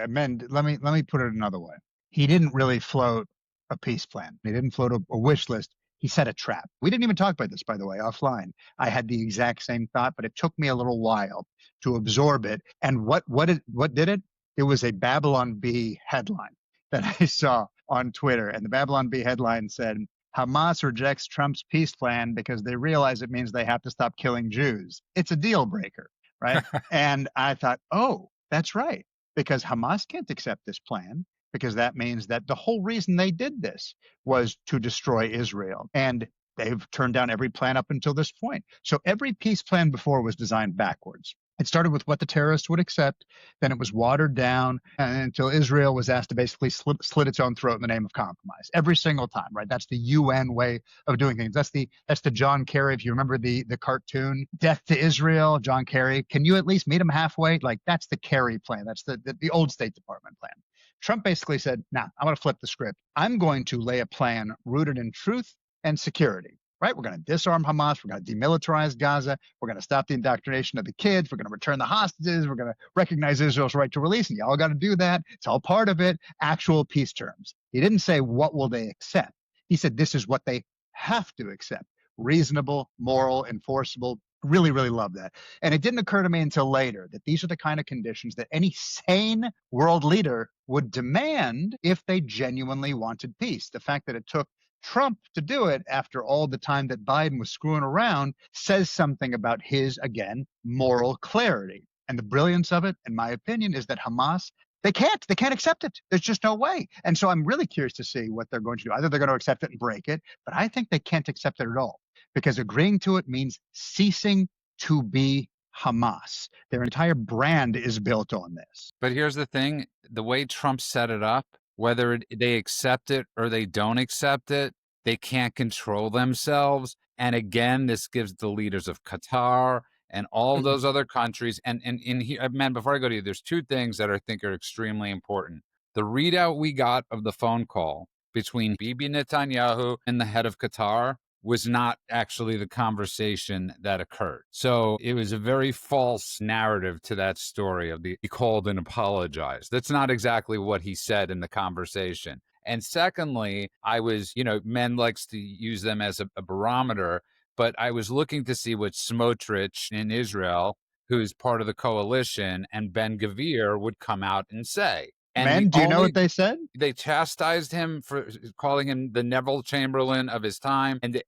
Mend, let me put it another way. He didn't really float a peace plan. He didn't float a wish list. He set a trap. We didn't even talk about this, by the way, offline. I had the exact same thought, but it took me a little while to absorb it. And what did it? It was a Babylon Bee headline that I saw on Twitter. And the Babylon Bee headline said, Hamas rejects Trump's peace plan because they realize it means they have to stop killing Jews. It's a deal breaker, right? And I thought, oh, that's right, because Hamas can't accept this plan, because that means that the whole reason they did this was to destroy Israel. And they've turned down every plan up until this point. So every peace plan before was designed backwards. It started with what the terrorists would accept, then it was watered down until Israel was asked to basically slit its own throat in the name of compromise every single time, right? That's the UN way of doing things. That's the John Kerry, if you remember the cartoon, Death to Israel, John Kerry. Can you at least meet him halfway? Like, that's the Kerry plan. That's the old State Department plan. Trump basically said, nah, I'm going to flip the script. I'm going to lay a plan rooted in truth and security. Right? We're going to disarm Hamas. We're going to demilitarize Gaza. We're going to stop the indoctrination of the kids. We're going to return the hostages. We're going to recognize Israel's right to release. And y'all got to do that. It's all part of it. Actual peace terms. He didn't say, what will they accept? He said, this is what they have to accept. Reasonable, moral, enforceable. Really, really love that. And it didn't occur to me until later that these are the kind of conditions that any sane world leader would demand if they genuinely wanted peace. The fact that it took Trump to do it after all the time that Biden was screwing around says something about his, again, moral clarity. And the brilliance of it, in my opinion, is that Hamas, they can't accept it. There's just no way. And so I'm really curious to see what they're going to do. Either they're going to accept it and break it, but I think they can't accept it at all, because agreeing to it means ceasing to be Hamas. Their entire brand is built on this. But here's the thing, the way Trump set it up, whether they accept it or they don't accept it, they can't control themselves. And again, this gives the leaders of Qatar and all those other countries. And in here, man, before I go to you, there's two things that I think are extremely important. The readout we got of the phone call between Bibi Netanyahu and the head of Qatar was not actually the conversation that occurred. So it was a very false narrative to that story of he called and apologized. That's not exactly what he said in the conversation. And secondly, I was, men likes to use them as a barometer, but I was looking to see what Smotrich in Israel, who's part of the coalition, and Ben-Gvir would come out and say. And do you know what they said? They chastised him for calling him the Neville Chamberlain of his time, and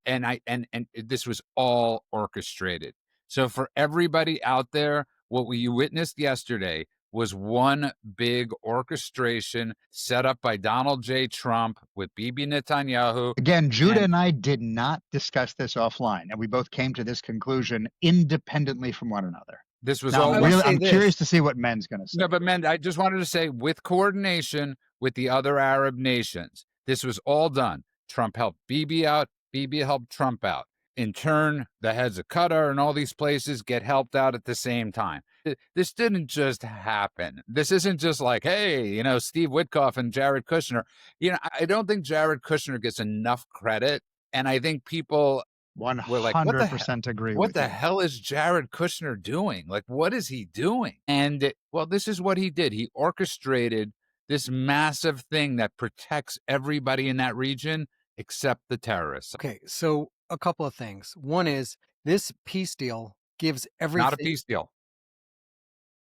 this was all orchestrated. So for everybody out there, what we witnessed yesterday was one big orchestration set up by Donald J. Trump with Bibi Netanyahu. Again, Judah and I did not discuss this offline, and we both came to this conclusion independently from one another. This was now, all. Really, I'm curious to see what Men's going to say. No, but Men, I just wanted to say, with coordination with the other Arab nations, this was all done. Trump helped Bibi out. Bibi helped Trump out. In turn, the heads of Qatar and all these places get helped out at the same time. This didn't just happen. This isn't just like, hey, Steve Witkoff and Jared Kushner. I don't think Jared Kushner gets enough credit. And I think people 100% agree. What the hell is Jared Kushner doing? Like, what is he doing? And this is what he did. He orchestrated this massive thing that protects everybody in that region except the terrorists. Okay, so a couple of things. One is this peace deal gives everything. Not a peace deal.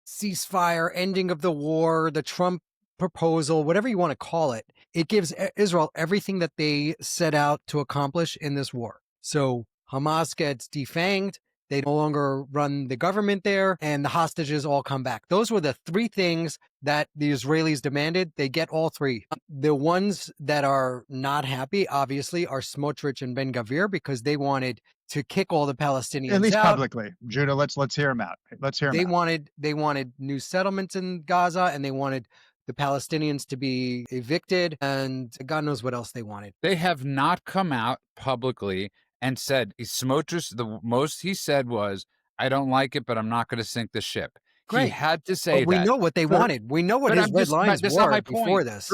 Ceasefire, ending of the war, the Trump proposal, whatever you want to call it. It gives Israel everything that they set out to accomplish in this war. So Hamas gets defanged, they no longer run the government there, and the hostages all come back. Those were the three things that the Israelis demanded. They get all three. The ones that are not happy, obviously, are Smotrich and Ben-Gvir, because they wanted to kick all the Palestinians out. At least publicly. Judah, let's hear them out. Let's hear them out. They wanted new settlements in Gaza, and they wanted the Palestinians to be evicted, and God knows what else they wanted. They have not come out publicly and said, Smotrich, the most he said was, I don't like it, but I'm not going to sink the ship. Great. He had to say that. We know what they wanted. We know what his red lines were before this.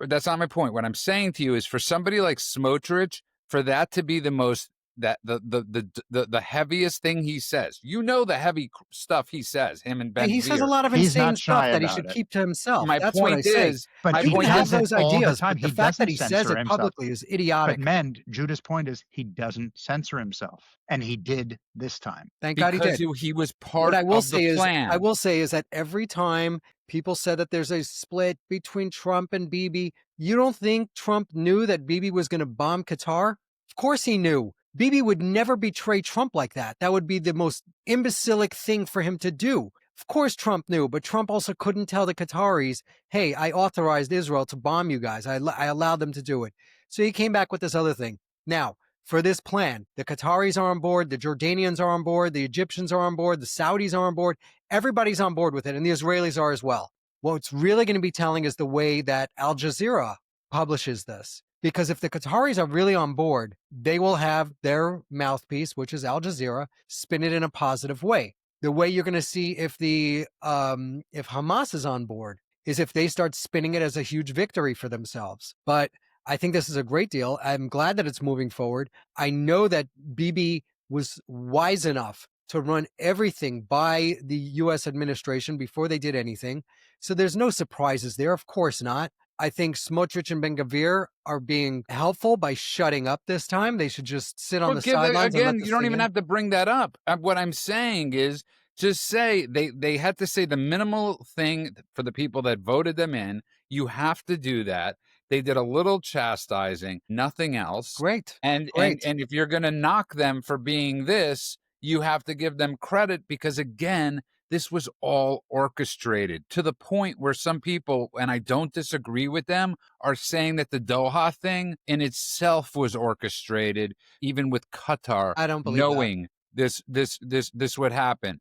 That's not my point. What I'm saying to you is, for somebody like Smotrich, for that to be the most that the heaviest thing he says, the heavy stuff he says, him and Ben He says a Gvir. lot of He's insane not stuff shy that he about should it. keep to himself. My That's what I point say. is, But my He point can have is, those all the ideas, time. but the He fact that doesn't he says censor it himself. publicly is idiotic. But Mend, Judah's point is he doesn't censor himself, and he did this time. Thank God he did. because he was What part I will of say the is, plan. I will say is that every time people said that there's a split between Trump and Bibi, you don't think Trump knew that Bibi was going to bomb Qatar? Of course he knew. Bibi would never betray Trump like that. That would be the most imbecilic thing for him to do. Of course Trump knew, but Trump also couldn't tell the Qataris, hey, I authorized Israel to bomb you guys. I allowed them to do it. So he came back with this other thing. Now, for this plan, the Qataris are on board, the Jordanians are on board, the Egyptians are on board, the Saudis are on board. Everybody's on board with it, and the Israelis are as well. What's really going to be telling is the way that Al Jazeera publishes this. Because if the Qataris are really on board, they will have their mouthpiece, which is Al Jazeera, spin it in a positive way. The way you're going to see if if Hamas is on board is if they start spinning it as a huge victory for themselves. But I think this is a great deal. I'm glad that it's moving forward. I know that Bibi was wise enough to run everything by the U.S. administration before they did anything. So there's no surprises there. Of course not. I think Smotrich and Ben Gvir are being helpful by shutting up this time. They should just sit on the sidelines. Again, you don't even have to bring that up. What I'm saying is just say they had to say the minimal thing for the people that voted them in. You have to do that. They did a little chastising, nothing else. Great. And if you're going to knock them for being this, you have to give them credit because, again, this was all orchestrated to the point where some people, and I don't disagree with them, are saying that the Doha thing in itself was orchestrated, even with Qatar. I don't believe knowing this would happen.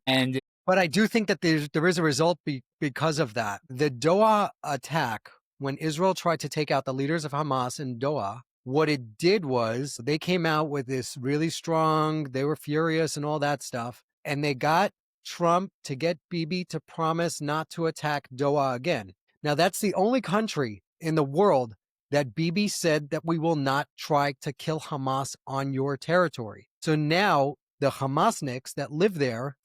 But I do think that there is a result because of that. The Doha attack, when Israel tried to take out the leaders of Hamas in Doha, what it did was they came out with this really strong, they were furious and all that stuff, and they got Trump to get Bibi to promise not to attack Doha again. Now, that's the only country in the world that Bibi said that we will not try to kill Hamas on your territory. So now the Hamasniks that live there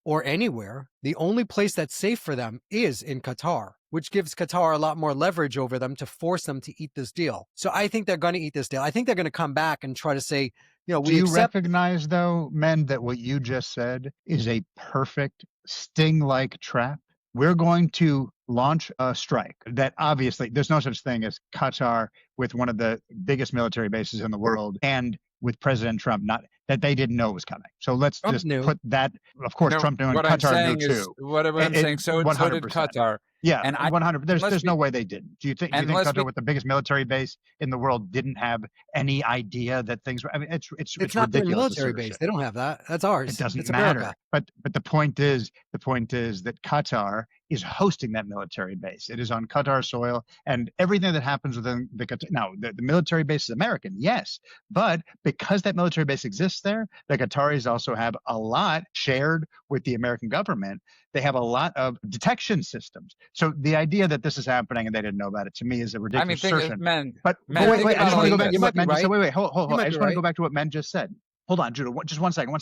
or anywhere, the only place that's safe for them is in Qatar, which gives Qatar a lot more leverage over them to force them to eat this deal. So I think they're going to eat this deal. I think they're going to come back and try to say, Do you recognize, though, men, that what you just said is a perfect sting-like trap? We're going to launch a strike that obviously there's no such thing as Qatar with one of the biggest military bases in the world and with President Trump, not that they didn't know it was coming. So let's Trump just knew. put that, of course, Trump knew and Qatar knew too. What I'm saying, so did Qatar. Yeah, and 100. There's no way they didn't. Do you think Qatar, with the biggest military base in the world, didn't have any idea that things were? I mean, it's not their ridiculous. military base. They don't have that. That's ours. It doesn't it's matter. America. But the point is that Qatar is hosting that military base. It is on Qatar soil, and everything that happens within the Qatar. Now, the military base is American, yes, but because that military base exists there, the Qataris also have a lot shared with the American government. They have a lot of detection systems. So the idea that this is happening and they didn't know about it, to me, is a ridiculous assertion. But wait, I just want to go back to what Men just said. Wait, hold. I just want to go back to what Men just said. Hold on, Judah, just one second.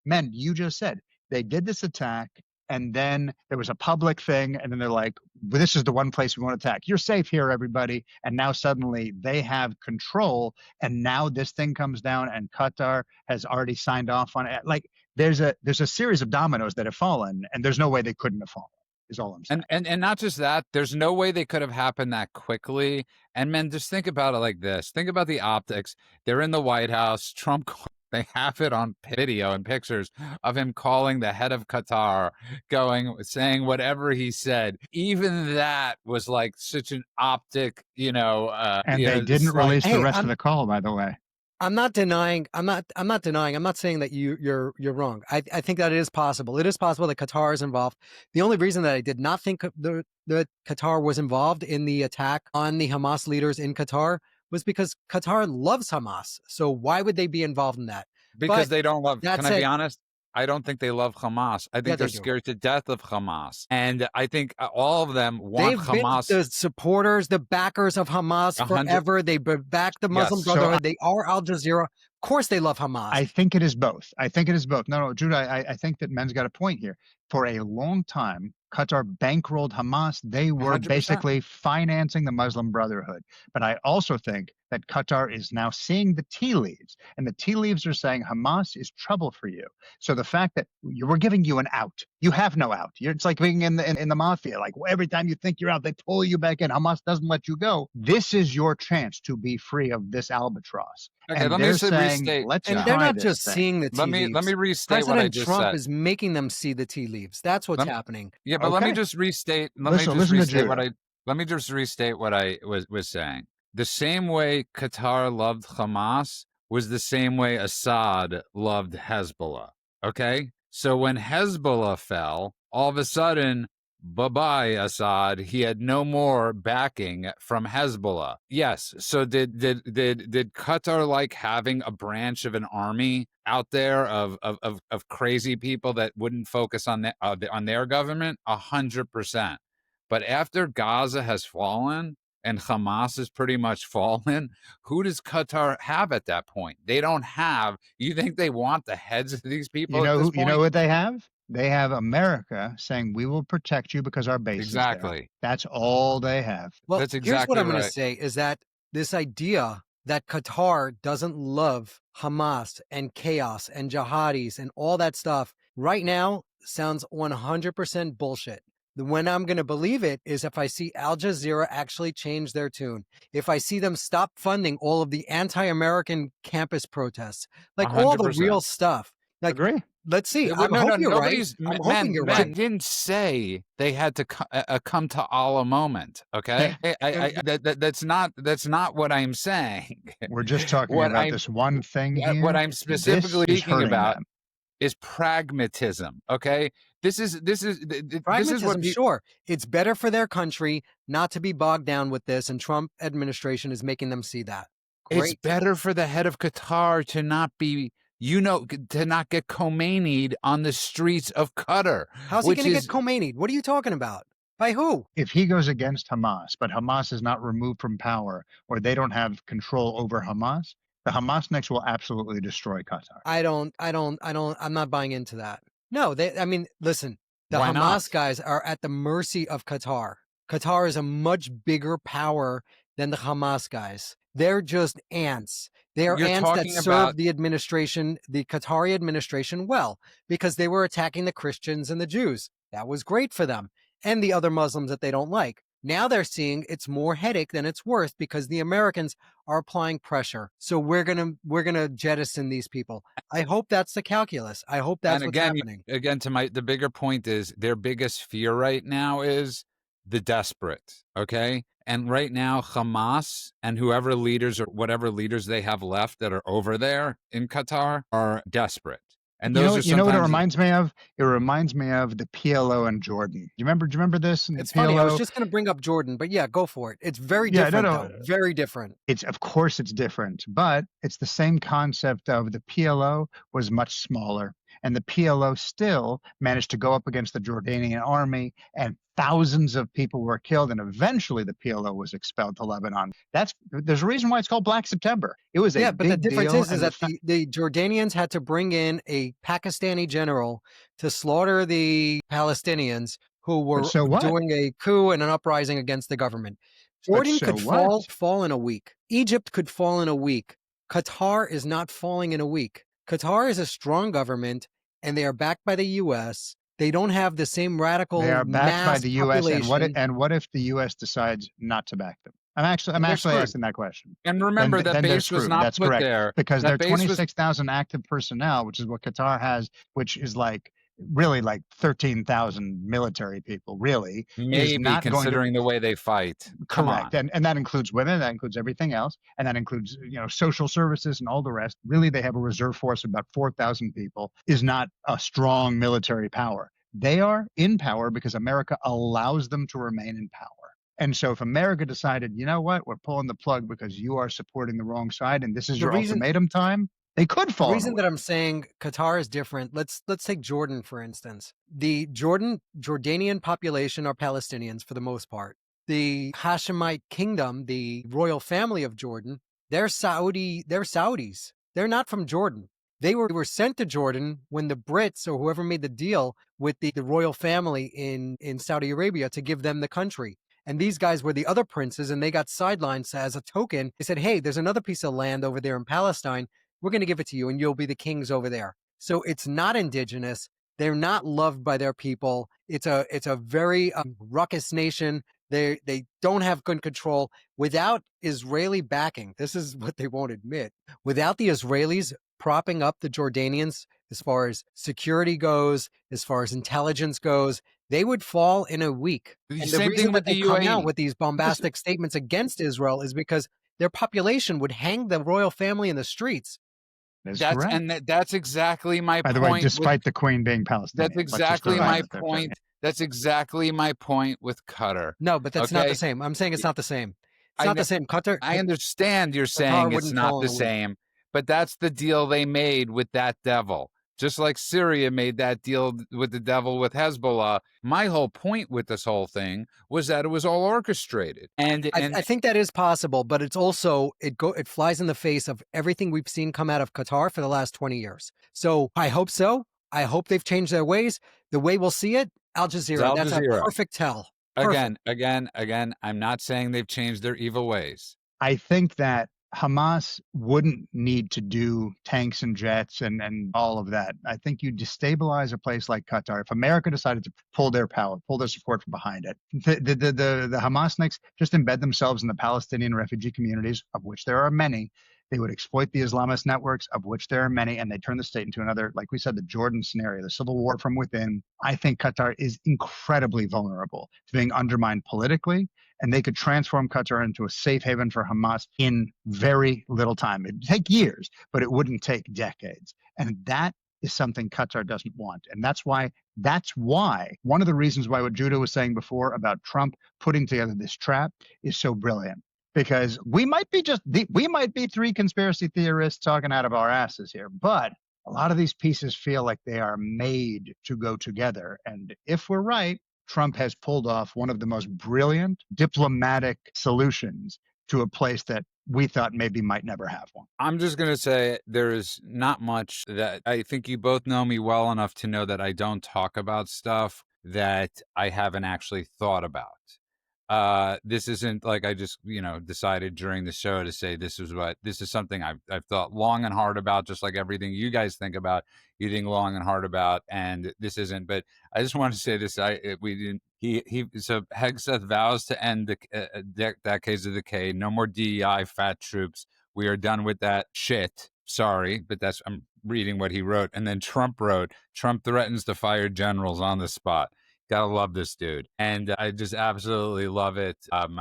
Men, you just said they did this attack, and then there was a public thing, and then they're like, well, this is the one place we want to attack. You're safe here, everybody. And now suddenly they have control, and now this thing comes down, and Qatar has already signed off on it. Like, there's a series of dominoes that have fallen, and there's no way they couldn't have fallen, is all I'm saying. And not just that, there's no way they could have happened that quickly. And men, just think about it like this. Think about the optics. They're in the White House. Trump, they have it on video and pictures of him calling the head of Qatar, saying whatever he said. Even that was like such an optic, and they didn't release the rest of the call, by the way. I'm not denying. I'm not saying that you're wrong. I think that it is possible. It is possible that Qatar is involved. The only reason that I did not think that Qatar was involved in the attack on the Hamas leaders in Qatar was because Qatar loves Hamas. So why would they be involved in that? Because they don't love. Can I be honest? I don't think they love Hamas. I think they're scared to death of Hamas. And I think all of them want Hamas. They've been the supporters, the backers of Hamas forever. They back the Muslim Brotherhood. They are Al Jazeera. course they love Hamas. I think it is both. I think it is both. No, Judah, I think that Men's got a point here. For a long time, Qatar bankrolled Hamas. They were 100%. basically financing the Muslim Brotherhood. But I also think that Qatar is now seeing the tea leaves, and the tea leaves are saying Hamas is trouble for you. So the fact that we're giving you an out, you have no out. It's like being in the mafia. Like every time you think you're out, they pull you back in. Hamas doesn't let you go. This is your chance to be free of this albatross. Okay, and let they're me saying, restate. let's And try they're not this just thing. seeing the tea leaves. Let me restate what I President just Trump said. is making them see the tea leaves. That's what's happening. Yeah, but let me Okay. just restate. Let Listen me just to restate what Judah. Let me just restate what I was saying. The same way Qatar loved Hamas was the same way Assad loved Hezbollah. Okay, so when Hezbollah fell, all of a sudden, bye-bye Assad. He had no more backing from Hezbollah. Yes. So did Qatar like having a branch of an army out there of crazy people that wouldn't focus on their government? 100%. But after Gaza has fallen and Hamas has pretty much fallen, who does Qatar have at that point? They don't have. You think they want the heads of these people at this point? You know what they have? They have America saying we will protect you because our base is there. Exactly. That's all they have. Well, That's here's exactly what I'm going right. to say is that this idea that Qatar doesn't love Hamas and chaos and jihadis and all that stuff right now sounds 100% bullshit. When I'm going to believe it is if I see Al Jazeera actually change their tune. If I see them stop funding all of the anti-American campus protests, like all the 100%. real stuff. Like, Agree. let's see. Yeah, I'm hoping you're right. nobody's- I'm man, hoping you're man right. didn't say they had to come to Allah moment. Okay, that's not what I'm saying. We're just talking What about I'm- this one thing here. What I'm specifically This is speaking hurting about them. is pragmatism. Okay, this is Pragmatism, what sure. It's better for their country not to be bogged down with this, and Trump administration is making them see that. It's Great. better for the head of Qatar to not be, to not get Khomeini'd on the streets of Qatar. How's he going to get Khomeini'd? What are you talking about? By who? If he goes against Hamas, but Hamas is not removed from power, or they don't have control over Hamas, the Hamasniks will absolutely destroy Qatar. I'm not buying into that. No, listen, the Why Hamas not? guys are at the mercy of Qatar. Qatar is a much bigger power than the Hamas guys. They're just ants. They are You're ants that talking serve about- the administration, the Qatari administration well, because they were attacking the Christians and the Jews. That was great for them. And the other Muslims that they don't like. Now they're seeing it's more headache than it's worth because the Americans are applying pressure. So we're gonna jettison these people. I hope that's the calculus. I hope that's what's happening. Again, the bigger point is their biggest fear right now is the desperate. Okay. And right now, Hamas and whoever leaders or whatever leaders they have left that are over there in Qatar are desperate. And those you know what it reminds me of? It reminds me of the PLO in Jordan. Do you remember this? It's funny. I was just going to bring up Jordan, but yeah, go for it. It's very different. Though. Very different. Of course it's different, but it's the same concept of the PLO was much smaller. And the PLO still managed to go up against the Jordanian army, and thousands of people were killed. And eventually the PLO was expelled to Lebanon. There's a reason why it's called Black September. It was but the difference is that the Jordanians had to bring in a Pakistani general to slaughter the Palestinians who were doing a coup and an uprising against the government. Jordan could fall in a week. Egypt could fall in a week. Qatar is not falling in a week. Qatar is a strong government, and they are backed by the U.S. They don't have the same radical. They are backed by the U.S. And what if the U.S. decides not to back them? I'm actually asking that question. And remember that base was not put there because there are 26,000 active personnel, which is what Qatar has, which is really like 13,000 military people, really. Maybe not considering the way they fight. Correct. And that includes women, that includes everything else. And that includes, social services and all the rest. Really, they have a reserve force of about 4,000 people, is not a strong military power. They are in power because America allows them to remain in power. And so if America decided, you know what, we're pulling the plug because you are supporting the wrong side and this is your ultimatum time, they could fall. The reason that I'm saying Qatar is different, let's take Jordan, for instance. The Jordanian population are Palestinians for the most part. The Hashemite kingdom, the royal family of Jordan, they're Saudis. They're not from Jordan. They were sent to Jordan when the Brits or whoever made the deal with the royal family in Saudi Arabia to give them the country. And these guys were the other princes, and they got sidelined as a token. They said, hey, there's another piece of land over there in Palestine. We're going to give it to you, and you'll be the kings over there. So it's not indigenous. They're not loved by their people. It's a very ruckus nation. They don't have good control. Without Israeli backing, this is what they won't admit. Without the Israelis propping up the Jordanians, as far as security goes, as far as intelligence goes, they would fall in a week. The And same the reason thing that with they the come out UAE. with these bombastic statements against Israel is because their population would hang the royal family in the streets. That's That's correct. and that's exactly my By point. the way, despite the Queen being Palestinian. That's Let's just throw exactly that my out there, too. point. That's exactly my point with Qatar. No, but that's not Okay? the same. I'm saying it's not the same. It's I not know- the same. Qatar, I understand you're Qatar saying it's wouldn't not fall the in a week. same, but that's the deal they made with that devil. Just like Syria made that deal with the devil with Hezbollah. My whole point with this whole thing was that it was all orchestrated. And I think that is possible, but it's also it flies in the face of everything we've seen come out of Qatar for the last 20 years. So I hope so. I hope they've changed their ways. The way we'll see it, Al Jazeera. Al That's a Jazeera. perfect tell. Perfect. again, I'm not saying they've changed their evil ways. I think that Hamas wouldn't need to do tanks and jets and all of that. I think you destabilize a place like Qatar. If America decided to pull their power, pull their support from behind it, the Hamasniks just embed themselves in the Palestinian refugee communities, of which there are many. They would exploit the Islamist networks, of which there are many, and they turn the state into another, like we said, the Jordan scenario, the civil war from within. I think Qatar is incredibly vulnerable to being undermined politically, and they could transform Qatar into a safe haven for Hamas in very little time. It'd take years, but it wouldn't take decades. And that is something Qatar doesn't want. And that's why one of the reasons why what Judah was saying before about Trump putting together this trap is so brilliant. Because we might be three conspiracy theorists talking out of our asses here, but a lot of these pieces feel like they are made to go together. And if we're right, Trump has pulled off one of the most brilliant diplomatic solutions to a place that we thought maybe might never have one. I'm just going to say there is not much that I think you both know me well enough to know that I don't talk about stuff that I haven't actually thought about. This isn't like I just, decided during the show to say this is something I've thought long and hard about, just like everything you guys think about, you think long and hard about, and this isn't. But I just want to say this: so Hegseth vows to end the decades of decay. No more DEI fat troops. We are done with that shit. Sorry, but I'm reading what he wrote, and then Trump wrote. Trump threatens to fire generals on the spot. Gotta love this dude. And I just absolutely love it. I'm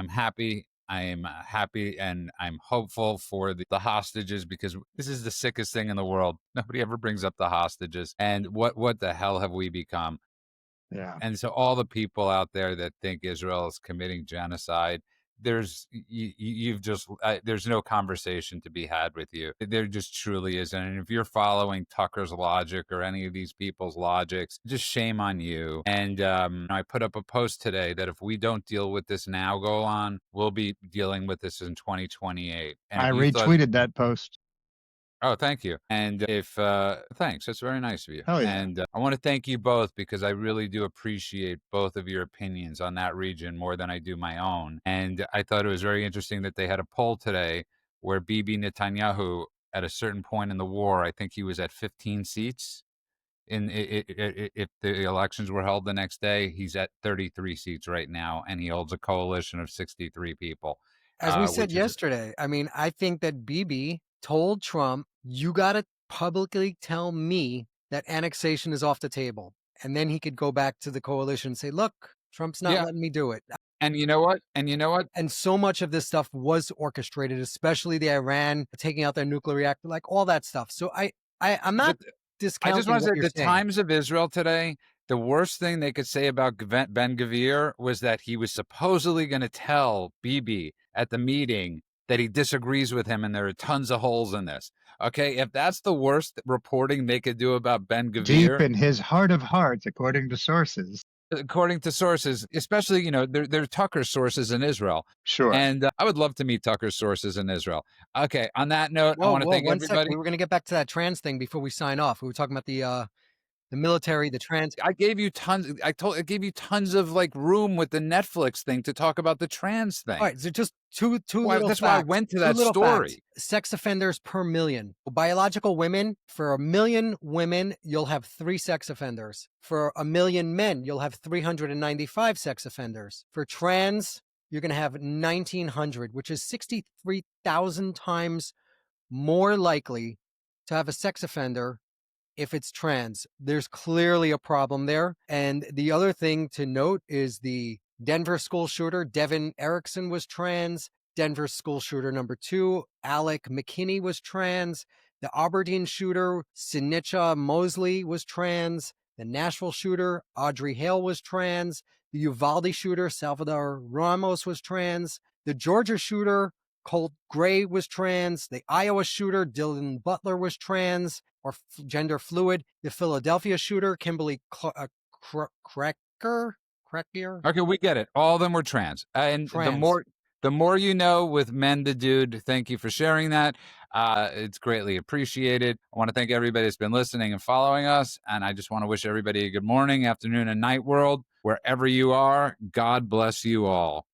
happy. I am happy and I'm hopeful for the hostages, because this is the sickest thing in the world. Nobody ever brings up the hostages. And what the hell have we become? Yeah. And so all the people out there that think Israel is committing genocide, there's no conversation to be had with you. There just truly isn't. And if you're following Tucker's logic or any of these people's logics, just shame on you. And I put up a post today that if we don't deal with this now, we'll be dealing with this in 2028. And I retweeted that post. Oh, thank you. And thanks. That's very nice of you. Oh, yeah. And I want to thank you both, because I really do appreciate both of your opinions on that region more than I do my own. And I thought it was very interesting that they had a poll today where Bibi Netanyahu, at a certain point in the war, I think he was at 15 seats. If the elections were held the next day, he's at 33 seats right now, and he holds a coalition of 63 people. As we said yesterday, I think that Bibi told Trump, you got to publicly tell me that annexation is off the table. And then he could go back to the coalition and say, look, Trump's not letting me do it. And you know what? And so much of this stuff was orchestrated, especially the Iran taking out their nuclear reactor, like all that stuff. So I'm not discounting. I just want to say the saying. Times of Israel today, the worst thing they could say about Ben-Gvir was that he was supposedly going to tell Bibi at the meeting that he disagrees with him, and there are tons of holes in this. Okay, if that's the worst reporting they could do about Ben-Gvir. Deep in his heart of hearts, according to sources. according to sources, especially, they're Tucker's sources in Israel. Sure. And I would love to meet Tucker's sources in Israel. Okay, on that note, I want to thank 1 second. everybody. We were going to get back to that trans thing before we sign off. We were talking about the military, the trans. I gave you tons. I gave you tons of room with the Netflix thing to talk about the trans thing. All right, so just two little That's facts. why I went to that Two little story. facts. Sex offenders per million. Biological women, for 1 million women, you'll have 3 sex offenders. For 1 million men, you'll have 395 sex offenders. For trans, you're going to have 1,900, which is 63,000 times more likely to have a sex offender if it's trans. There's clearly a problem there. And the other thing to note is the Denver school shooter, Devin Erickson, was trans. Denver school shooter number 2, Alec McKinney, was trans. The Aberdeen shooter, Sinitcha Mosley, was trans. The Nashville shooter, Audrey Hale, was trans. The Uvalde shooter, Salvador Ramos, was trans. The Georgia shooter, Colt Gray, was trans. The Iowa shooter, Dylan Butler, was trans or gender fluid. The Philadelphia shooter, Kimberly Cracker. Okay, we get it. All of them were trans. And Trans. the more you know with Men the Dude, thank you for sharing that. It's greatly appreciated. I want to thank everybody that's been listening and following us. And I just want to wish everybody a good morning, afternoon, and night world. Wherever you are, God bless you all.